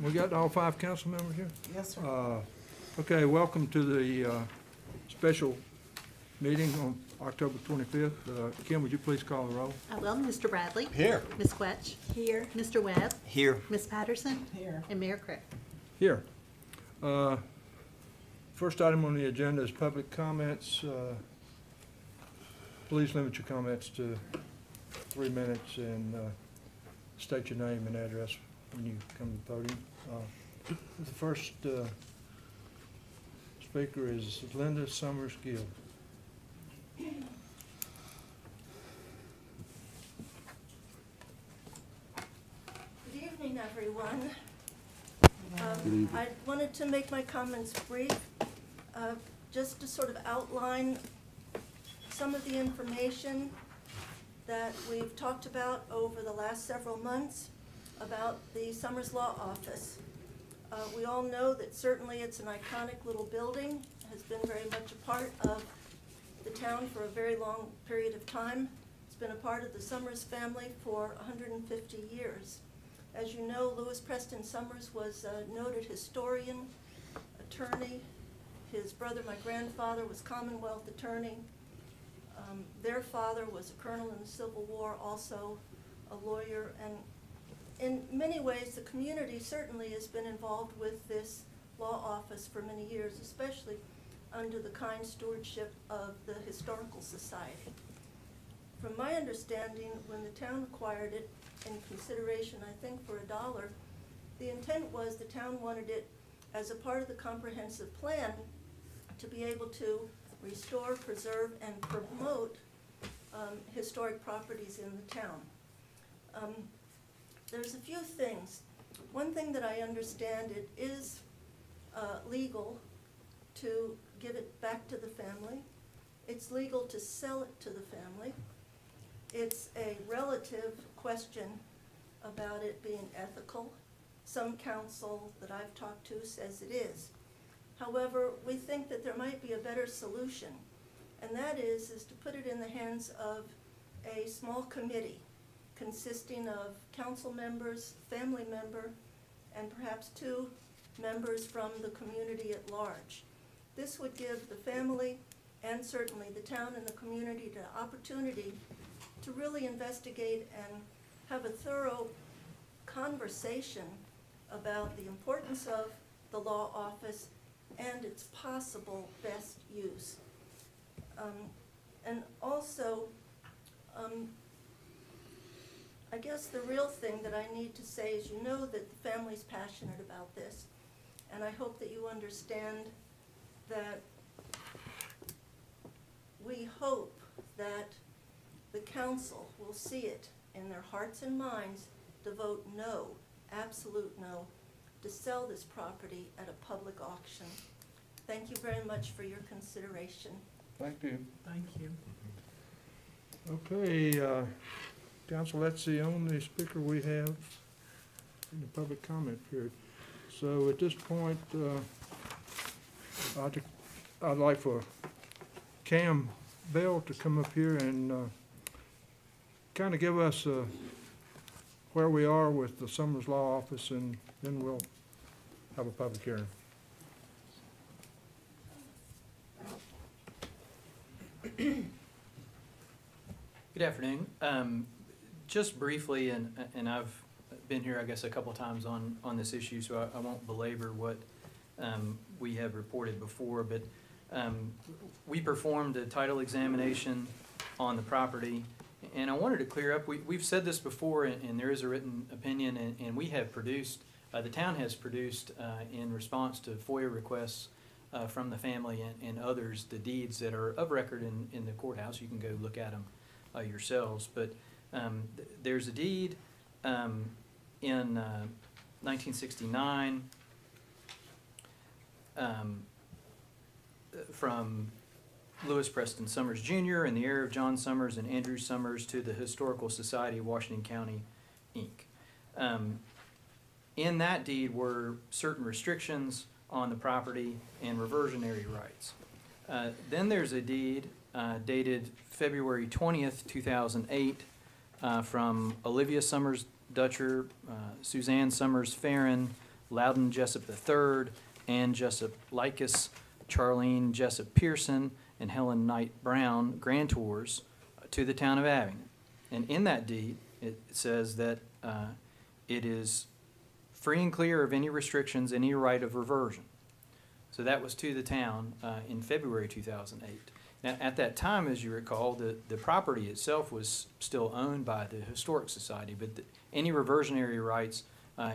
We got all 5 council members here? Yes, sir. Okay, welcome to the special meeting on October 25th. Kim, would you please call the roll? I will. Mr. Bradley? Here. Ms. Quetch? Here. Mr. Webb? Here. Ms. Patterson? Here. And Mayor Crick. Here. First item on the agenda is public comments. Please limit your comments to 3 minutes and state your name and address when you come to the podium. The first speaker is Linda Summers Gill. Good evening, everyone. I wanted to make my comments brief, just to sort of outline some of the information that we've talked about over the last several months about the Summers Law Office. We all know that certainly it's an iconic little building, has been very much a part of the town for a very long period of time. It's been a part of the Summers family for 150 years. As you know, Lewis Preston Summers was a noted historian, attorney. His brother, my grandfather, was Commonwealth attorney. Their father was a colonel in the Civil War, also a lawyer. And in many ways, the community certainly has been involved with this law office for many years, especially under the kind stewardship of the Historical Society. From my understanding, when the town acquired it, in consideration, I think, for $1, the intent was the town wanted it as a part of the comprehensive plan to be able to restore, preserve, and promote historic properties in the town. There's a few things. One thing that I understand, it is legal to give it back to the family. It's legal to sell it to the family. It's a relative question about it being ethical. Some counsel that I've talked to says it is. However, we think that there might be a better solution, and that is to put it in the hands of a small committee consisting of council members, family member, and perhaps 2 members from the community at large. This would give the family and certainly the town and the community the opportunity to really investigate and have a thorough conversation about the importance of the law office and its possible best use. And also, I guess the real thing that I need to say is, you know that the family's passionate about this, and I hope that you understand that we hope that the council will see it in their hearts and minds to vote no, absolute no, to sell this property at a public auction. Thank you very much for your consideration. Thank you. Thank you. Okay, council, that's the only speaker we have in the public comment period. So at this point, I'd like for Cam Bell to come up here and kind of give us where we are with the Summers Law Office, and then we'll have a public hearing. Good afternoon. Just briefly, and I've been here, I guess, a couple times on this issue, so I won't belabor what we have reported before, but we performed a title examination on the property, and I wanted to clear up, we've said this before, and there is a written opinion, and we have produced, the town has produced, in response to FOIA requests from the family and others, the deeds that are of record in the courthouse. You can go look at them yourselves, but there's a deed in 1969 from Lewis Preston Summers Jr. and the heir of John Summers and Andrew Summers to the Historical Society of Washington County, Inc. In that deed were certain restrictions on the property and reversionary rights. Then there's a deed dated February 20th, 2008 from Olivia Summers Dutcher, Suzanne Summers Farron, Loudon Jessup III, Ann Jessup Likas, Charlene Jessup Pearson, and Helen Knight Brown, grantors to the town of Abingdon. And in that deed, it says that it is free and clear of any restrictions, any right of reversion. So that was to the town in February 2008. Now, at that time, as you recall, the property itself was still owned by the Historic Society, but any reversionary rights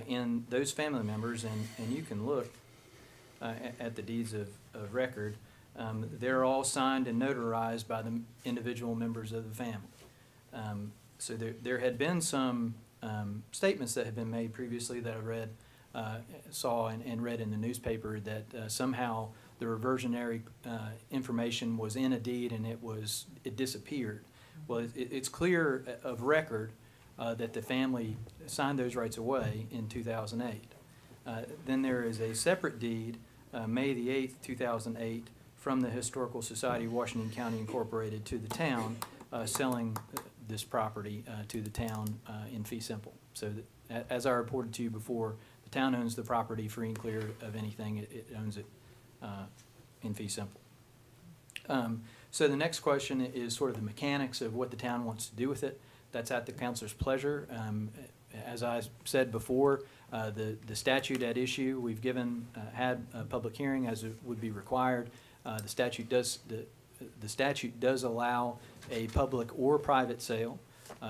in those family members, and you can look at the deeds of record, they're all signed and notarized by the individual members of the family. So there had been some statements that had been made previously that I read, saw and read in the newspaper that somehow the reversionary information was in a deed and it disappeared. Well, it's clear of record that the family signed those rights away in 2008. Then there is a separate deed, May the 8th, 2008, from the Historical Society of Washington County Incorporated to the town, selling this property to the town in fee simple. So that, as I reported to you before, the town owns the property free and clear of anything. It owns it in fee simple. So the next question is sort of the mechanics of what the town wants to do with it. That's at the councilor's pleasure. As I said before, the statute at issue, we've had a public hearing as it would be required. The statute does allow a public or private sale,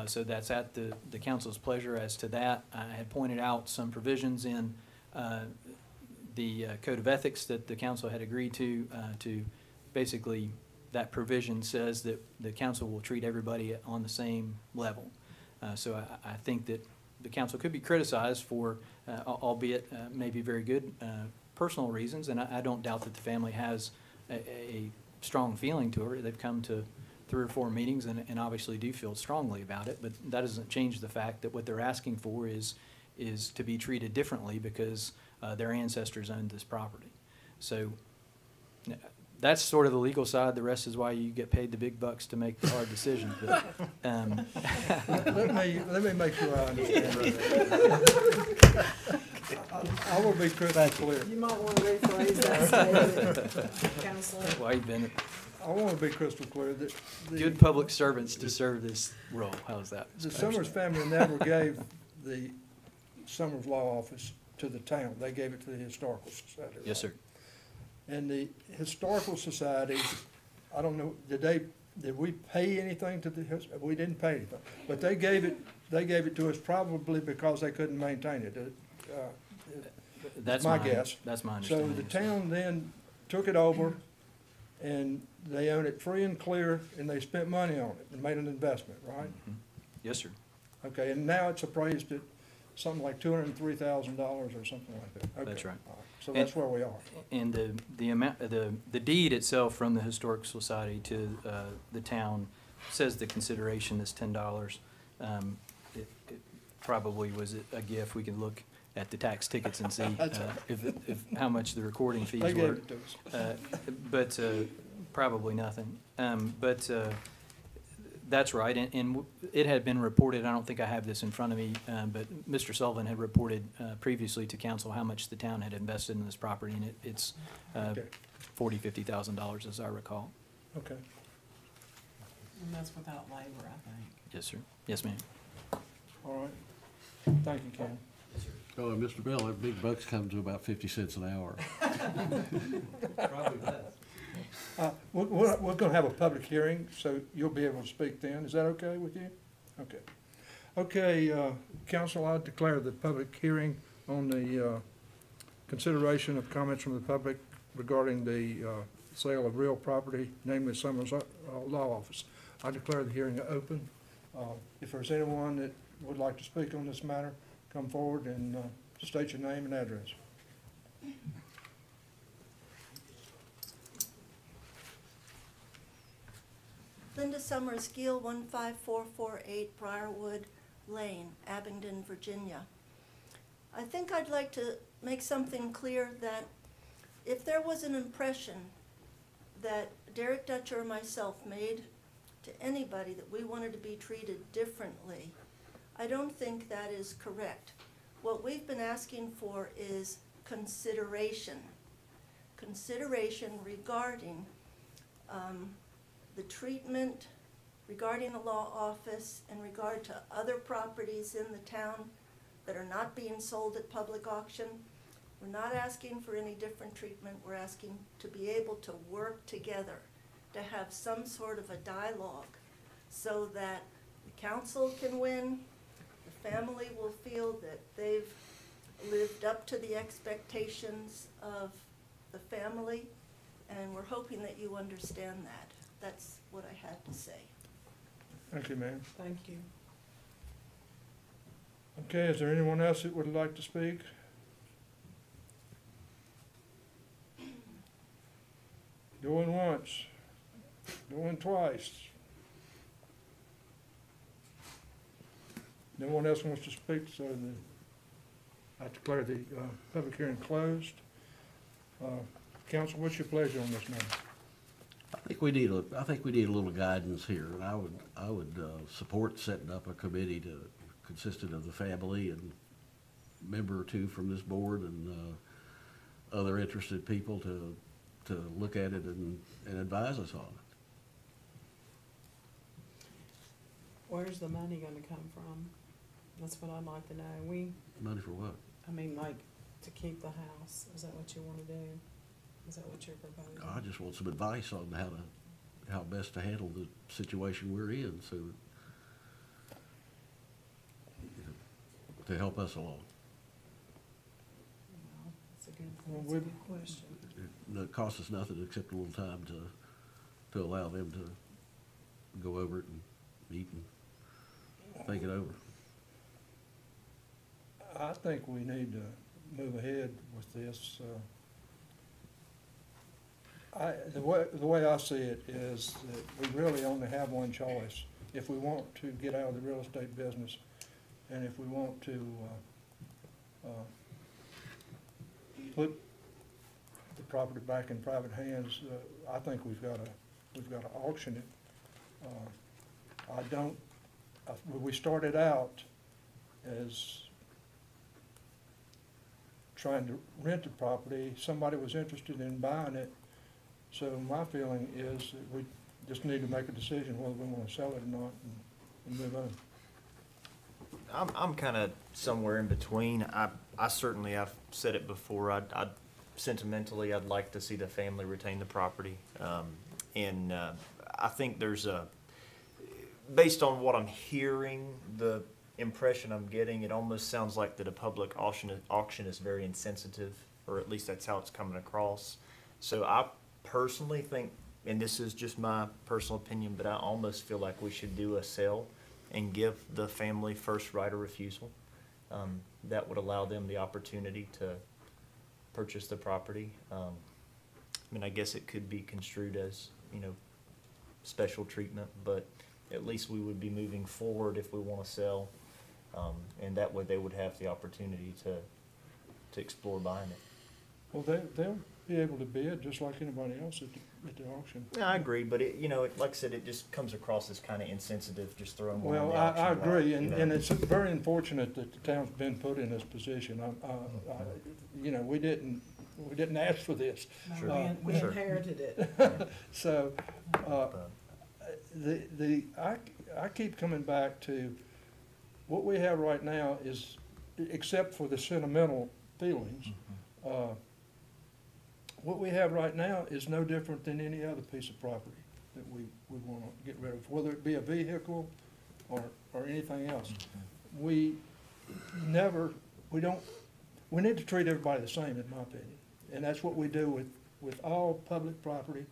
so that's at the council's pleasure as to that. I had pointed out some provisions in the Code of Ethics that the council had agreed to basically, that provision says that the council will treat everybody on the same level. So I think that the council could be criticized for, albeit maybe very good personal reasons, and I don't doubt that the family has a strong feeling to it. They've come to 3 or 4 meetings and obviously do feel strongly about it, but that doesn't change the fact that what they're asking for is to be treated differently because their ancestors owned this property. So that's sort of the legal side. The rest is why you get paid the big bucks to make the hard decisions. But, let me make sure I understand right. I will be crystal clear. You might want to rephrase that statement, Counselor. Why you been I want to be crystal clear that good public servants to serve this role. How's that? The Summers family never gave the Summers Law Office to the town. They gave it to the Historical Society. Right? Yes, sir. And the Historical Society, I don't know, did we pay anything to the, we didn't pay anything. But they gave it to us probably because they couldn't maintain it. That's my guess. That's my understanding. So the town then took it over and they own it free and clear and they spent money on it and made an investment, right? Mm-hmm. Yes, sir. Okay, and now it's appraised at something like $203,000 or something like that. Okay. That's right. All right. So that's where we are. And the amount, the deed itself from the Historic Society to the town says the consideration is $10. It probably was a gift. We can look at the tax tickets and see if how much the recording fees They gave were. it to us. But probably nothing. But that's right, and it had been reported, I don't think I have this in front of me, but Mr. Sullivan had reported previously to council how much the town had invested in this property, and it's Okay. $50,000, as I recall. Okay. And that's without labor, I think. Yes, sir. Yes, ma'am. All right. Thank you, Ken. Oh, and Mr. Bell, that big bucks come to about 50 cents an hour. Probably less. We're gonna have a public hearing, so you'll be able to speak then. Is that okay with you? Okay. Okay, council, I declare the public hearing on the consideration of comments from the public regarding the sale of real property, namely Summers Law Office. I declare the hearing open. If there's anyone that would like to speak on this matter, come forward and state your name and address. Linda Summers, Gill, 15448 Briarwood Lane, Abingdon, Virginia. I think I'd like to make something clear that if there was an impression that Derek Dutcher or myself made to anybody that we wanted to be treated differently, I don't think that is correct. What we've been asking for is consideration. Consideration regarding the treatment, regarding the law office, in regard to other properties in the town that are not being sold at public auction. We're not asking for any different treatment. We're asking to be able to work together, to have some sort of a dialogue so that the council can win, the family will feel that they've lived up to the expectations of the family, and we're hoping that you understand that. That's what I had to say. Thank you, ma'am. Thank you. Okay, is there anyone else that would like to speak? Going once, going twice. No one else wants to speak, so I declare the public hearing closed. Council, what's your pleasure on this matter? I think we need a little guidance here, and I would support setting up a committee consistent of the family and a member or two from this board and other interested people to look at it and advise us on it. Where's the money gonna come from? That's what I'd like to know. Money for what? I mean, like, to keep the house, is that what you wanna do? Is that what you're proposing? I just want some advice on how best to handle the situation we're in, so to help us along. Well, that's a Well, good question. It costs us nothing except a little time to allow them to go over it and meet and think it over. I think we need to move ahead with this. The way I see it is that we really only have one choice. If we want to get out of the real estate business, and if we want to put the property back in private hands, I think we've got to auction it. We started out as trying to rent the property. Somebody was interested in buying it. So my feeling is that we just need to make a decision whether we want to sell it or not and move on. I'm kind of somewhere in between. I certainly, I've said it before, I'd sentimentally, I'd like to see the family retain the property. And I think there's based on what I'm hearing, the impression I'm getting, it almost sounds like that a public auction is very insensitive, or at least that's how it's coming across. So I personally think, and this is just my personal opinion, but I almost feel like we should do a sale and give the family first right of refusal. That would allow them the opportunity to purchase the property. I mean, I guess it could be construed as, special treatment, but at least we would be moving forward if we want to sell. And that way they would have the opportunity to explore buying it. Well, they'll be able to bid just like anybody else at the auction. Yeah, I agree, but like I said, it just comes across as kind of insensitive, just throwing one on Well, the auction I block, agree, and it's very unfortunate that the town's been put in this position. We didn't ask for this. No, we Sure. inherited it. So, I keep coming back to what we have right now is, except for the sentimental feelings, what we have right now is no different than any other piece of property that we want to get rid of, whether it be a vehicle or anything else. We need to treat everybody the same, in my opinion. And that's what we do with all public property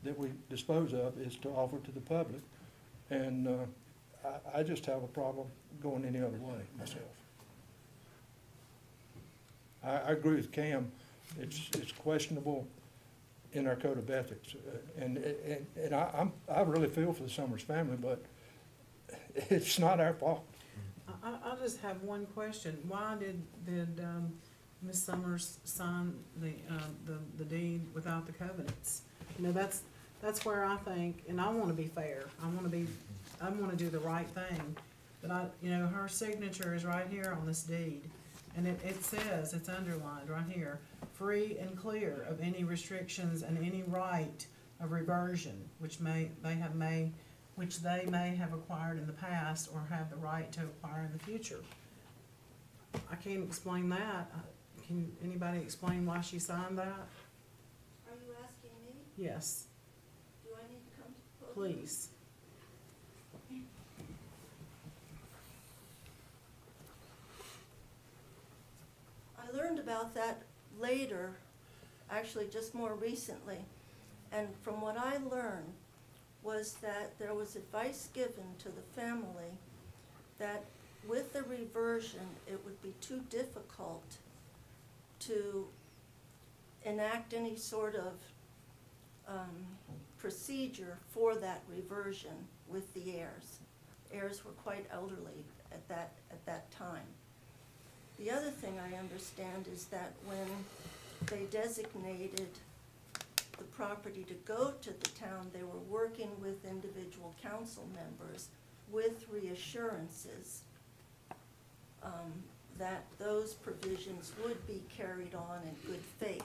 that we dispose of, is to offer to the public. And I just have a problem going any other way myself. I agree with Cam. It's questionable in our code of ethics, and I really feel for the Summers family, but it's not our fault. I just have one question. Why did Ms. Summers sign the deed without the covenants? That's where I think, and I want to be fair. I want to do the right thing. But her signature is right here on this deed. And it says, it's underlined right here, free and clear of any restrictions and any right of reversion, which they may have acquired in the past or have the right to acquire in the future. I can't explain that. Can anybody explain why she signed that? Are you asking me? Yes, Do I need to come to the podium? please. I learned about that later, actually just more recently. And from what I learned was that there was advice given to the family that with the reversion, it would be too difficult to enact any sort of procedure for that reversion with the heirs. Heirs were quite elderly at that time. The other thing I understand is that when they designated the property to go to the town, they were working with individual council members with reassurances that those provisions would be carried on in good faith.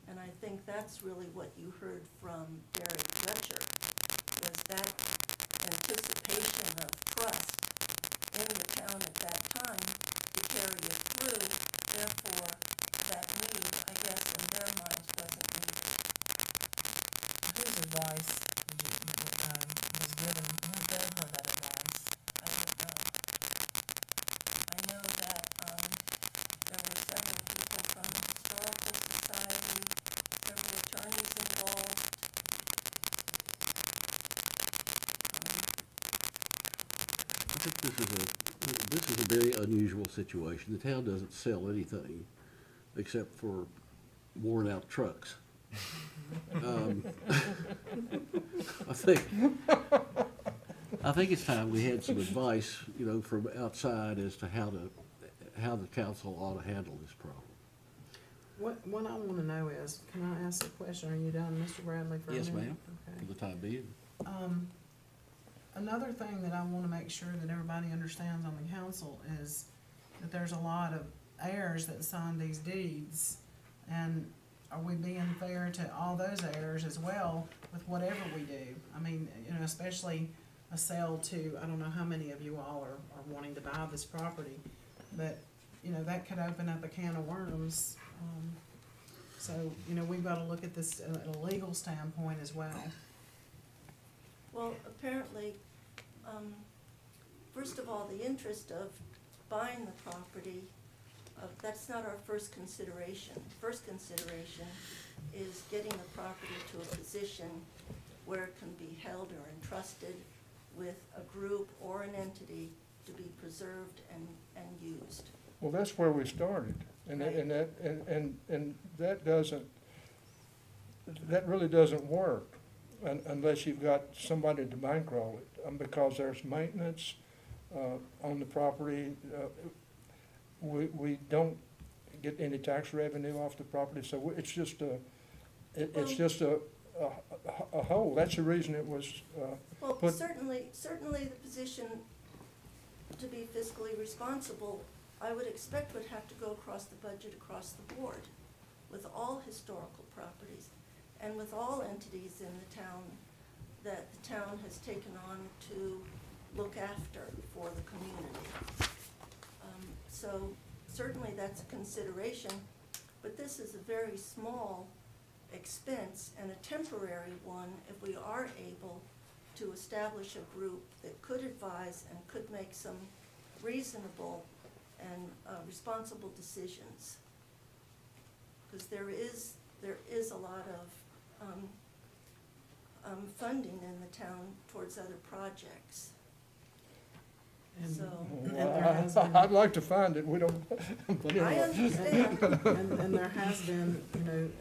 And I think that's really what you heard from Derek Dutcher, was that anticipation of trust in the town at that time to carry it through. Therefore, that need, I guess, in their minds wasn't needed. Whose advice was given? Who gave her that advice? I don't know. I know that there were several people from the Historical Society, several attorneys involved. I think this is a very unusual situation. The town doesn't sell anything except for worn out trucks. I think it's time we had some advice, from outside as to how the council ought to handle this problem. What I wanna know is, can I ask a question? Are you done, Mr. Bradley, for a minute? Yes, ma'am, Okay. for the time being. Another thing that I wanna make sure that everybody understands on the council is that there's a lot of heirs that sign these deeds. And are we being fair to all those heirs as well with whatever we do? I mean, especially a sale to, I don't know how many of you all are wanting to buy this property, but, that could open up a can of worms. So, we've gotta look at this at a legal standpoint as well. Well, apparently, first of all, the interest of buying the property, that's not our first consideration. First consideration is getting the property to a position where it can be held or entrusted with a group or an entity to be preserved and used. Well, that's where we started, and that really doesn't work unless you've got somebody to bankroll it, because there's maintenance on the property. We don't get any tax revenue off the property, so it's just a whole. That's the reason it was Well, put. certainly the position to be fiscally responsible, I would expect would have to go across the budget, across the board, with all historical properties, and with all entities in the town that the town has taken on to look after for the community. So certainly that's a consideration, but this is a very small expense and a temporary one if we are able to establish a group that could advise and could make some reasonable and responsible decisions. Because there is a lot of funding in the town towards other projects. And, So, and there has been, I'd like to find it, we don't. But I anyway. understand. and there has been,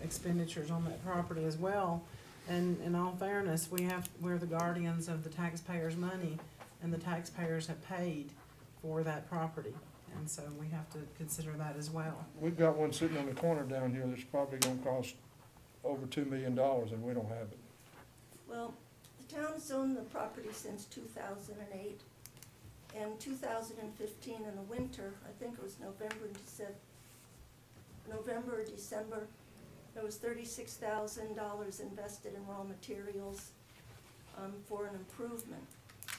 expenditures on that property as well. And in all fairness, we're the guardians of the taxpayers' money, and the taxpayers have paid for that property. And so we have to consider that as well. We've got one sitting on the corner down here that's probably gonna cost over $2 million, and we don't have it. Well, the town's owned the property since 2008, in 2015 in the winter, I think it was November or December, there was $36,000 invested in raw materials for an improvement.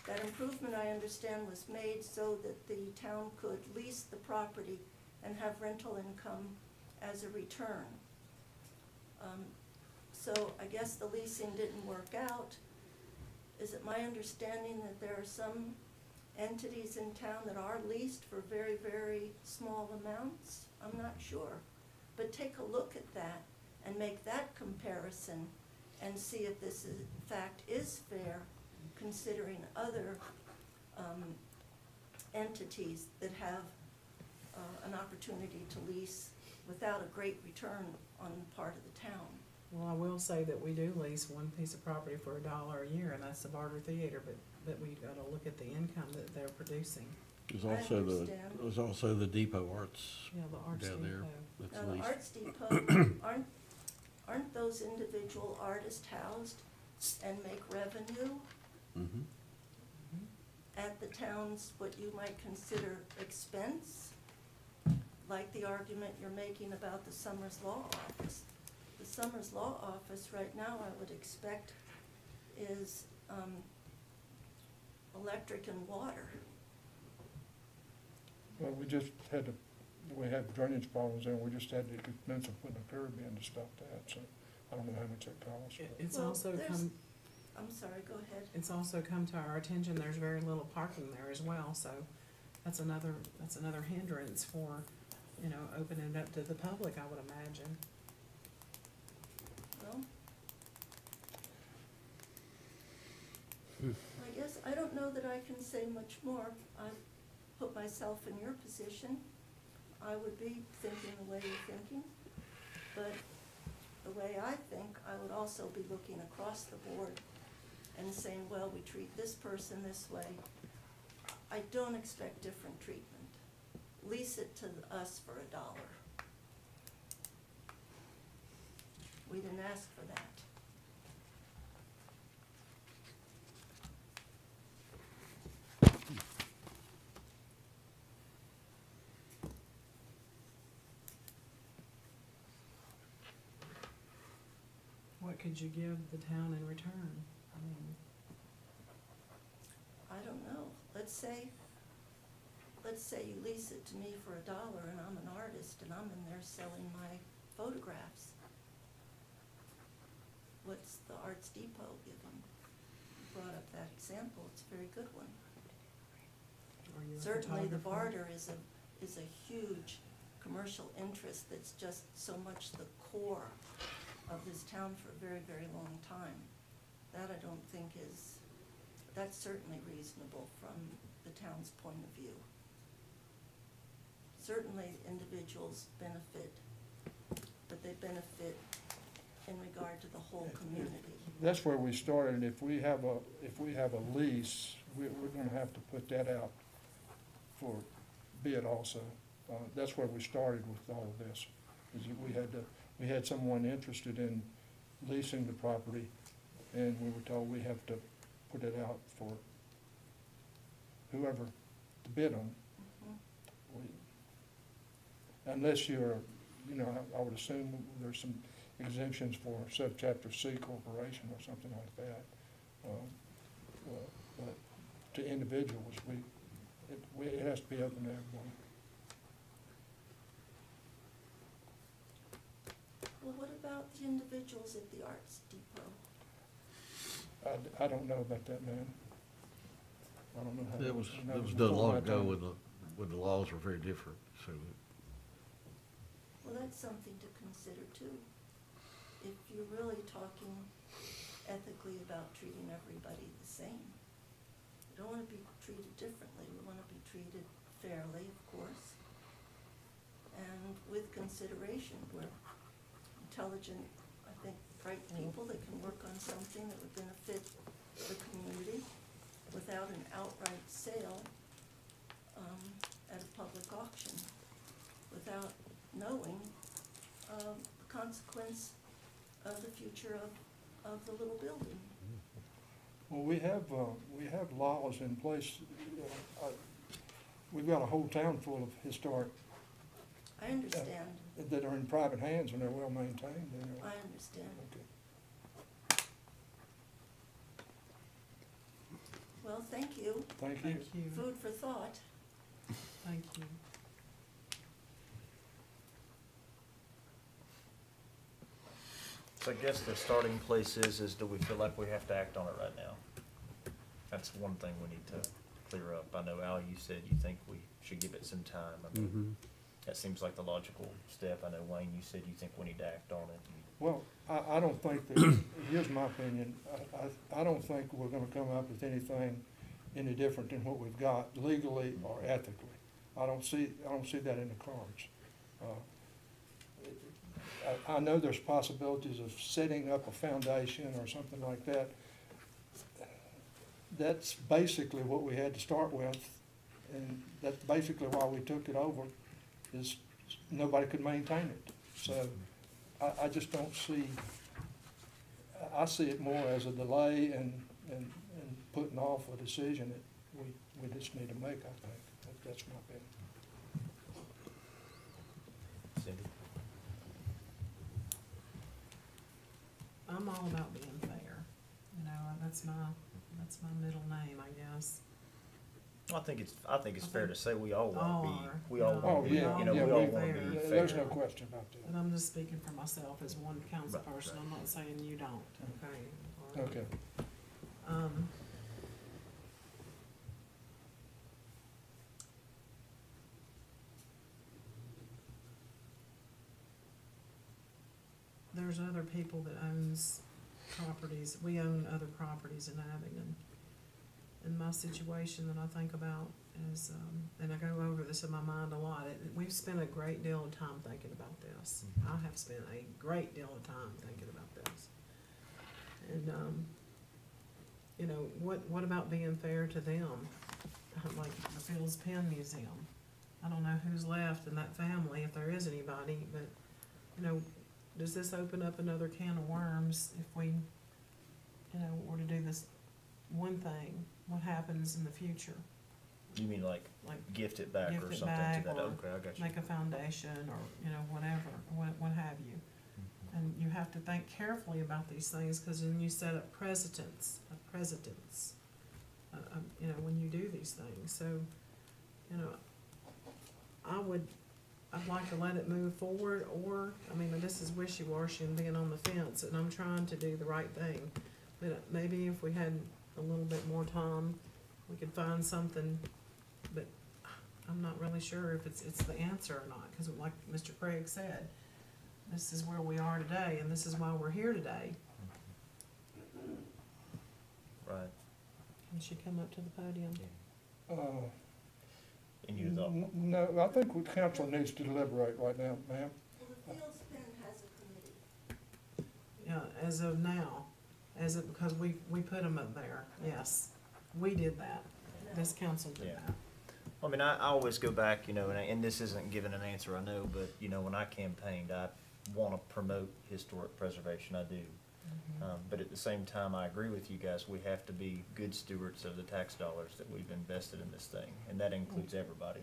That improvement, I understand, was made so that the town could lease the property and have rental income as a return. So I guess the leasing didn't work out. Is it my understanding that there are some entities in town that are leased for very, very small amounts? I'm not sure. But take a look at that and make that comparison and see if this is, in fact is fair, considering other entities that have an opportunity to lease without a great return on the part of the town. Well, I will say that we do lease one piece of property for $1 a year, and that's the Barter Theater, but we gotta look at the income that they're producing. There's I understand. there's also the Depot Arts Yeah, the Arts down there. Depot. That's Now, the leased. Arts Depot, aren't those individual artists housed and make revenue Mhm. at the town's, what you might consider expense? Like the argument you're making about the Summers Law Office. The Summers Law Office right now, I would expect, is electric and water. Well, we just had to, we had drainage problems and we just had the expense of putting a curb in to stop that, so I don't know how much that costs. but- It's Well, also there's- come, I'm sorry, go ahead. it's also come to our attention, there's very little parking there as well, so that's another hindrance for, you know, opening it up to the public, I would imagine. Well, I guess, I don't know that I can say much more. I've put myself in your position. I would be thinking the way you're thinking, but the way I think, I would also be looking across the board and saying, well, we treat this person this way. I don't expect different treatment. Lease it to us for $1. We didn't ask for that. What could you give the town in return? I mean, I don't know. Let's say you lease it to me for $1 and I'm an artist and I'm in there selling my photographs. What's the Arts Depot giving? You brought up that example, it's a very good one. are you a Certainly, the photographer? barter is a huge commercial interest that's just so much the core of this town for a very, very long time. That I don't think is, that's certainly reasonable from the town's point of view. Certainly, individuals benefit, but they benefit in regard to the whole community. That's where we started, and if we have a lease, we're gonna have to put that out for bid also. That's where we started with all of this, is that we had someone interested in leasing the property, and we were told we have to put it out for whoever to bid on. Mhm. Unless you're, I would assume there's some exemptions for subchapter C corporation or something like that. But to individuals, it has to be open to everyone. Well, what about the individuals at the Arts Depot? I don't know about that, man. I don't know how. That was that done long before my ago time. when the laws were very different, so. Well, that's something to consider too. If you're really talking ethically about treating everybody the same. We don't want to be treated differently, we want to be treated fairly, of course. And with consideration, we're intelligent, I think, bright people that can work on something that would benefit the community without an outright sale at a public auction, without knowing the consequence of the future of the little building. Well, we have laws in place, we've got a whole town full of historic I understand, that are in private hands and they're well maintained, you know. I understand. Okay. Well, thank you. Thank you. Thank you, Food for thought. thank you. So I guess the starting place is do we feel like we have to act on it right now? That's one thing we need to clear up. I know, Al, you said you think we should give it some time. I mean, Mhm. that seems like the logical step. I know, Wayne, you said you think we need to act on it. Well, I don't think that, here's my opinion, I don't think we're gonna come up with anything any different than what we've got legally or ethically. I don't see that in the cards. I know there's possibilities of setting up a foundation or something like that. That's basically what we had to start with, and that's basically why we took it over, is nobody could maintain it. So I just don't see, I see it more as a delay and putting off a decision that we just need to make, I think. That's my opinion. Cindy? I'm all about being fair, you know, that's my middle name, I guess. I think it's fair to say we all want to All be, are, we all yeah. want Oh, to be, yeah, you know, yeah, we all we- want to be fair. There's no question about that. But I'm just speaking for myself as one council Right, person, right. I'm not saying you don't, okay? Or- Okay. Um, there's other people that owns properties, we own other properties in Abingdon. And my situation that I think about is, and I go over this in my mind a lot, we've spent a great deal of time thinking about this. I have spent a great deal of time thinking about this. And, you know, what about being fair to them? Like the Fields Pen Museum. I don't know who's left in that family, if there is anybody, but, you know, does this open up another can of worms if we, you know, were to do this one thing? What happens in the future? You mean like Like gift it back gift or it something back to that? or Okay, I got you. make a foundation or, you know, whatever, what have you. And you have to think carefully about these things, cause then you set up precedents, you know, when you do these things. So, you know, I'd like to let it move forward, or, I mean, this is wishy-washy and being on the fence, and I'm trying to do the right thing. But maybe if we had a little bit more time, we could find something, but I'm not really sure if it's the answer or not, because like Mr. Craig said, this is where we are today, and this is why we're here today. Right. Can she come up to the podium? And you thought, No, I think the council needs to deliberate right now, ma'am. Well, the Fields Pen has a committee. Yeah, as of now, because we put them up there, yes. We did that. This council did Yeah. that. I mean, I always go back, you know, and this isn't giving an answer, I know, but, you know, when I campaigned, I want to promote historic preservation, I do. But at the same time, I agree with you guys, we have to be good stewards of the tax dollars that we've invested in this thing, and that includes everybody.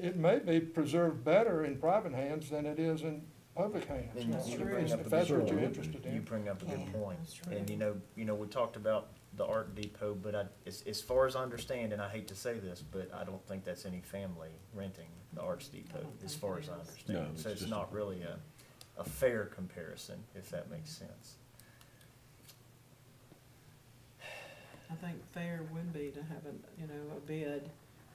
It may be preserved better in private hands than it is in public hands. And That's you true. bring up a If that's good what you're point. interested You in. bring up a good point. That's true. And you know, we talked about the Art Depot, but as far as I understand, and I hate to say this, but I don't think that's any family renting the Arts Depot, as think far it as I is. understand. No, So it's it's just not really a fair comparison, if that makes sense. I think fair would be to have a bid,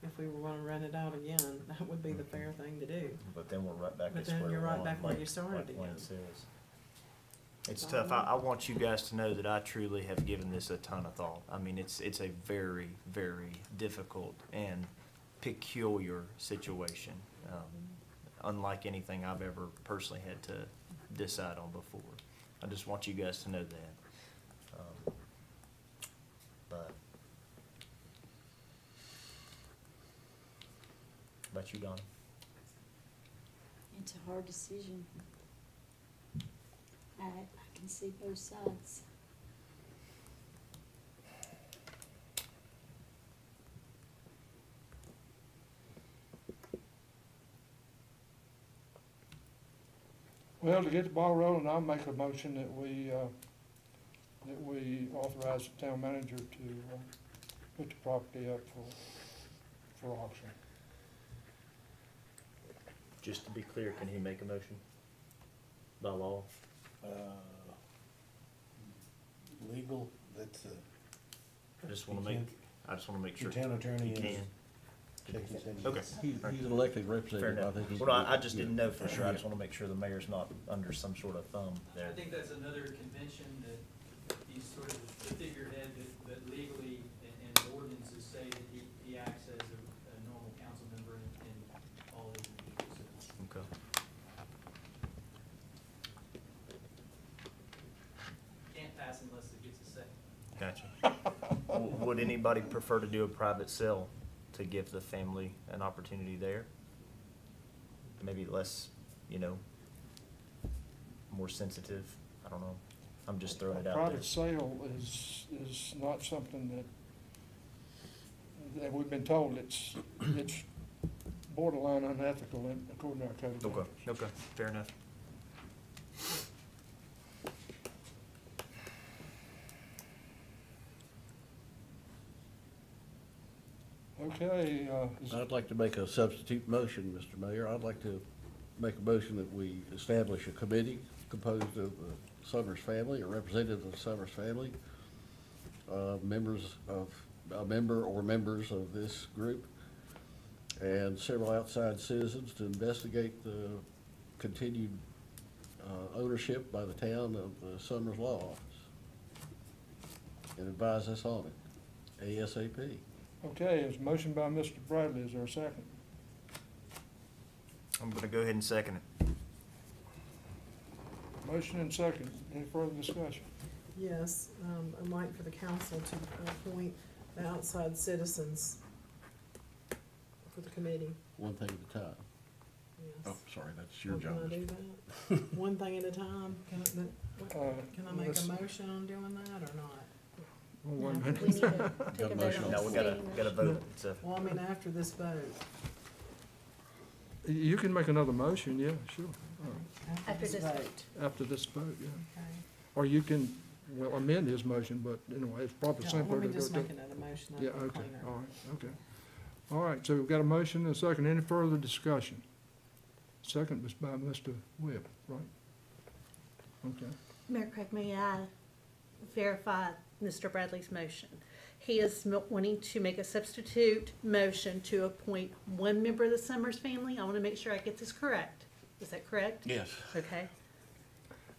if we were gonna rent it out again, that would be the fair thing to do. But then we're right back But at then square you're right one, back where like- you started like Wayne again. says. It's tough. I want you guys to know that I truly have given this a ton of thought. I mean, it's a very, very difficult and peculiar situation, unlike anything I've ever personally had to decide on before. I just want you guys to know that. But, how about you, Don? It's a hard decision. I can see both sides. Well, to get the ball rolling, I'll make a motion that we authorize the town manager to, put the property up for auction. Just to be clear, can he make a motion by law? Legal, that's I just wanna make sure. the town attorney He can. Okay. He's an elected Fair representative, I enough. think he's. Well, I just didn't know for sure. I just wanna make sure the mayor's not under some sort of thumb there. I think that's another convention that he's sort of the figurehead, but legally and the ordinances say that he acts as a normal council member in all these meetings. Okay. Can't pass unless it gets a second. Gotcha. Would anybody prefer to do a private sale to give the family an opportunity there? Maybe less, more sensitive? I don't know. I'm just throwing it out there. Private sale is not something that we've been told it's borderline unethical according to our code of Okay, ethics. okay, fair enough. Okay, I'd like to make a substitute motion, Mr. Mayor. I'd like to make a motion that we establish a committee composed of the Summers family, or representatives of the Summers family, members of, a member or members of this group, and several outside citizens to investigate the continued ownership by the town of the Summers Law Office and advise us on it ASAP. okay, it's a motion by Mr. Bradley. Is there a second? I'm gonna go ahead and second it. Motion and second. Any further discussion? Yes, I'd like for the council to appoint the outside citizens for the committee. One thing at a time. Yes. Oh, sorry, that's your Oh, job. Can I do that? One thing at a time? Can I make let's- a motion on doing that or not? Well, one No, minute. we need to take Got a a vote motion. on No, we gotta vote. It's a, Well, I mean, after this vote. You can make another motion, yeah, sure, After this vote. after this vote, yeah. Okay. Or you can, well, amend his motion, but anyway, it's probably Yeah, simpler let to me go just to. make another motion. Yeah, that'd be okay, cleaner. all right, okay. All right, so we've got a motion and a second. Any further discussion? Second was by Mr. Webb, right? Okay. Mayor Craig, may I verify Mr. Bradley's motion? He is wanting to make a substitute motion to appoint one member of the Summers family. I want to make sure I get this correct. Is that correct? Yes. Okay.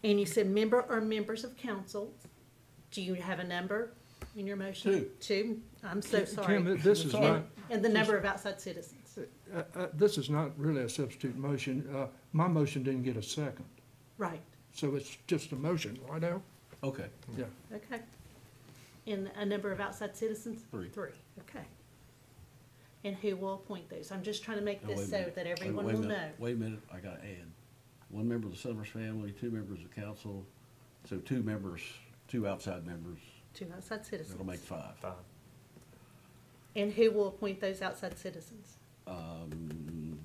And you said member or members of council. Do you have a number in your motion? Two. Two? I'm so sorry. Kim, this is not, And the number of outside citizens. this is not really a substitute motion. My motion didn't get a second, Right, so it's just a motion, right now? Okay. Yeah. okay. And a number of outside citizens? Three. Three, okay. And who will appoint those? I'm just trying to make Now, wait this a so minute. that Wait- everyone wait a will know. minute. Wait a minute, I gotta add. One member of the Summers family, two members of council, so two members, two outside members. Two outside citizens. That'll make five. And who will appoint those outside citizens?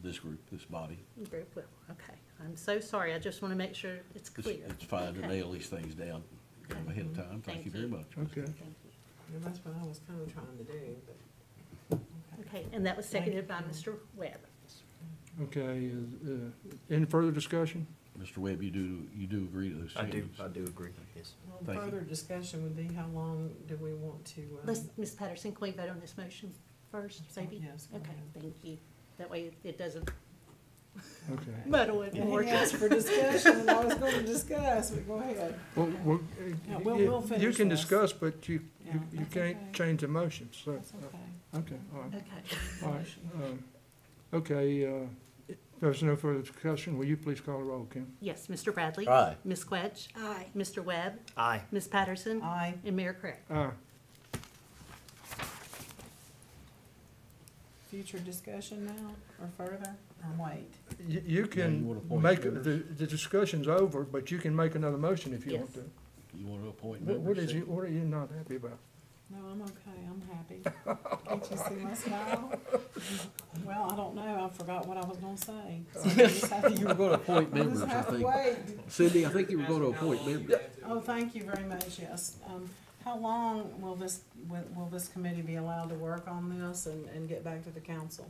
This group, this body. Group will, okay. I'm so sorry, I just want to make sure it's clear. It's fine to Okay. nail these things down ahead of time. Thank you very much. Okay. Thank you. And that's what I was kind of trying to do, but. Okay, and that was seconded by Mr. Webb. Okay, any further discussion? Mr. Webb, you do agree to those I do changes? agree, yes. Well, Thank you. further discussion would be how long do we want to? Ms. Patterson, can we vote on this motion first, maybe? Yes, go Okay, ahead. thank you. That way it doesn't Okay. muddle it Yeah, more. he asked for discussion, and I was going to discuss, but go ahead. Well, Yeah, we'll you finish can this. discuss, but you Yeah, that's can't okay. change the motion, so. That's okay. Okay, all right, Okay. all right. Okay, if there's no further discussion, will you please call the roll, Kim? Yes, Mr. Bradley? Aye. Ms. Quetch? Aye. Mr. Webb? Aye. Ms. Patterson? Aye. And Mayor Craig? Aye. Future discussion now, or further, or wait? You you can wanna appoint make, members? the discussion's over, but you can make another motion if you want Yes. to. You want to appoint What members? what are you not happy about? No, I'm okay, I'm happy. Can't you see my smile? Well, I don't know, I forgot what I was gonna say. So you just have to- You were gonna appoint we'll members, just I have to think. wait. Cindy, I think you were gonna appoint members. Oh, thank you very much, yes. How long will this committee be allowed to work on this and get back to the council?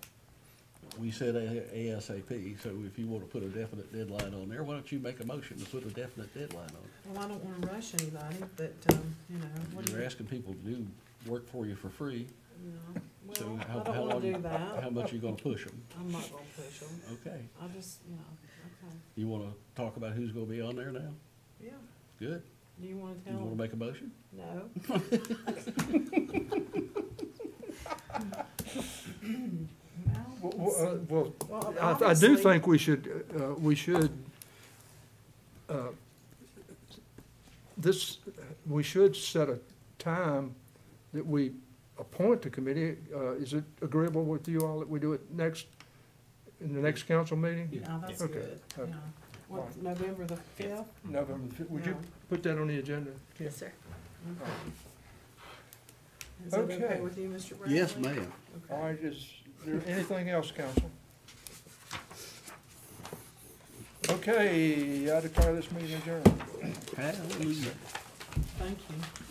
We said ASAP, so if you wanna put a definite deadline on there, why don't you make a motion to put a definite deadline on it? Well, I don't wanna rush anybody, but, you know, what do you? You're asking people to do work for you for free, No. so Well, how I don't long, wanna do that. how much you gonna push them? I'm not gonna push them. Okay. I just, you know, okay, You wanna talk about who's gonna be on there now? yeah. Good. Do you wanna You tell wanna them? make a motion? No. Well, Well, I do obviously- think we should, we should set a time that we appoint the committee. Is it agreeable with you all that we do it in the next council meeting? Yeah, that's Okay. good, Okay. yeah. What, November the fifth? November, would you Yeah. put that on the agenda? Kim? Yes, sir. Is that okay Okay. with you, Mr. Bradley? Yes, ma'am. All right, is there anything else, council? Okay, I declare this meeting adjourned. Hallelujah. Thank you.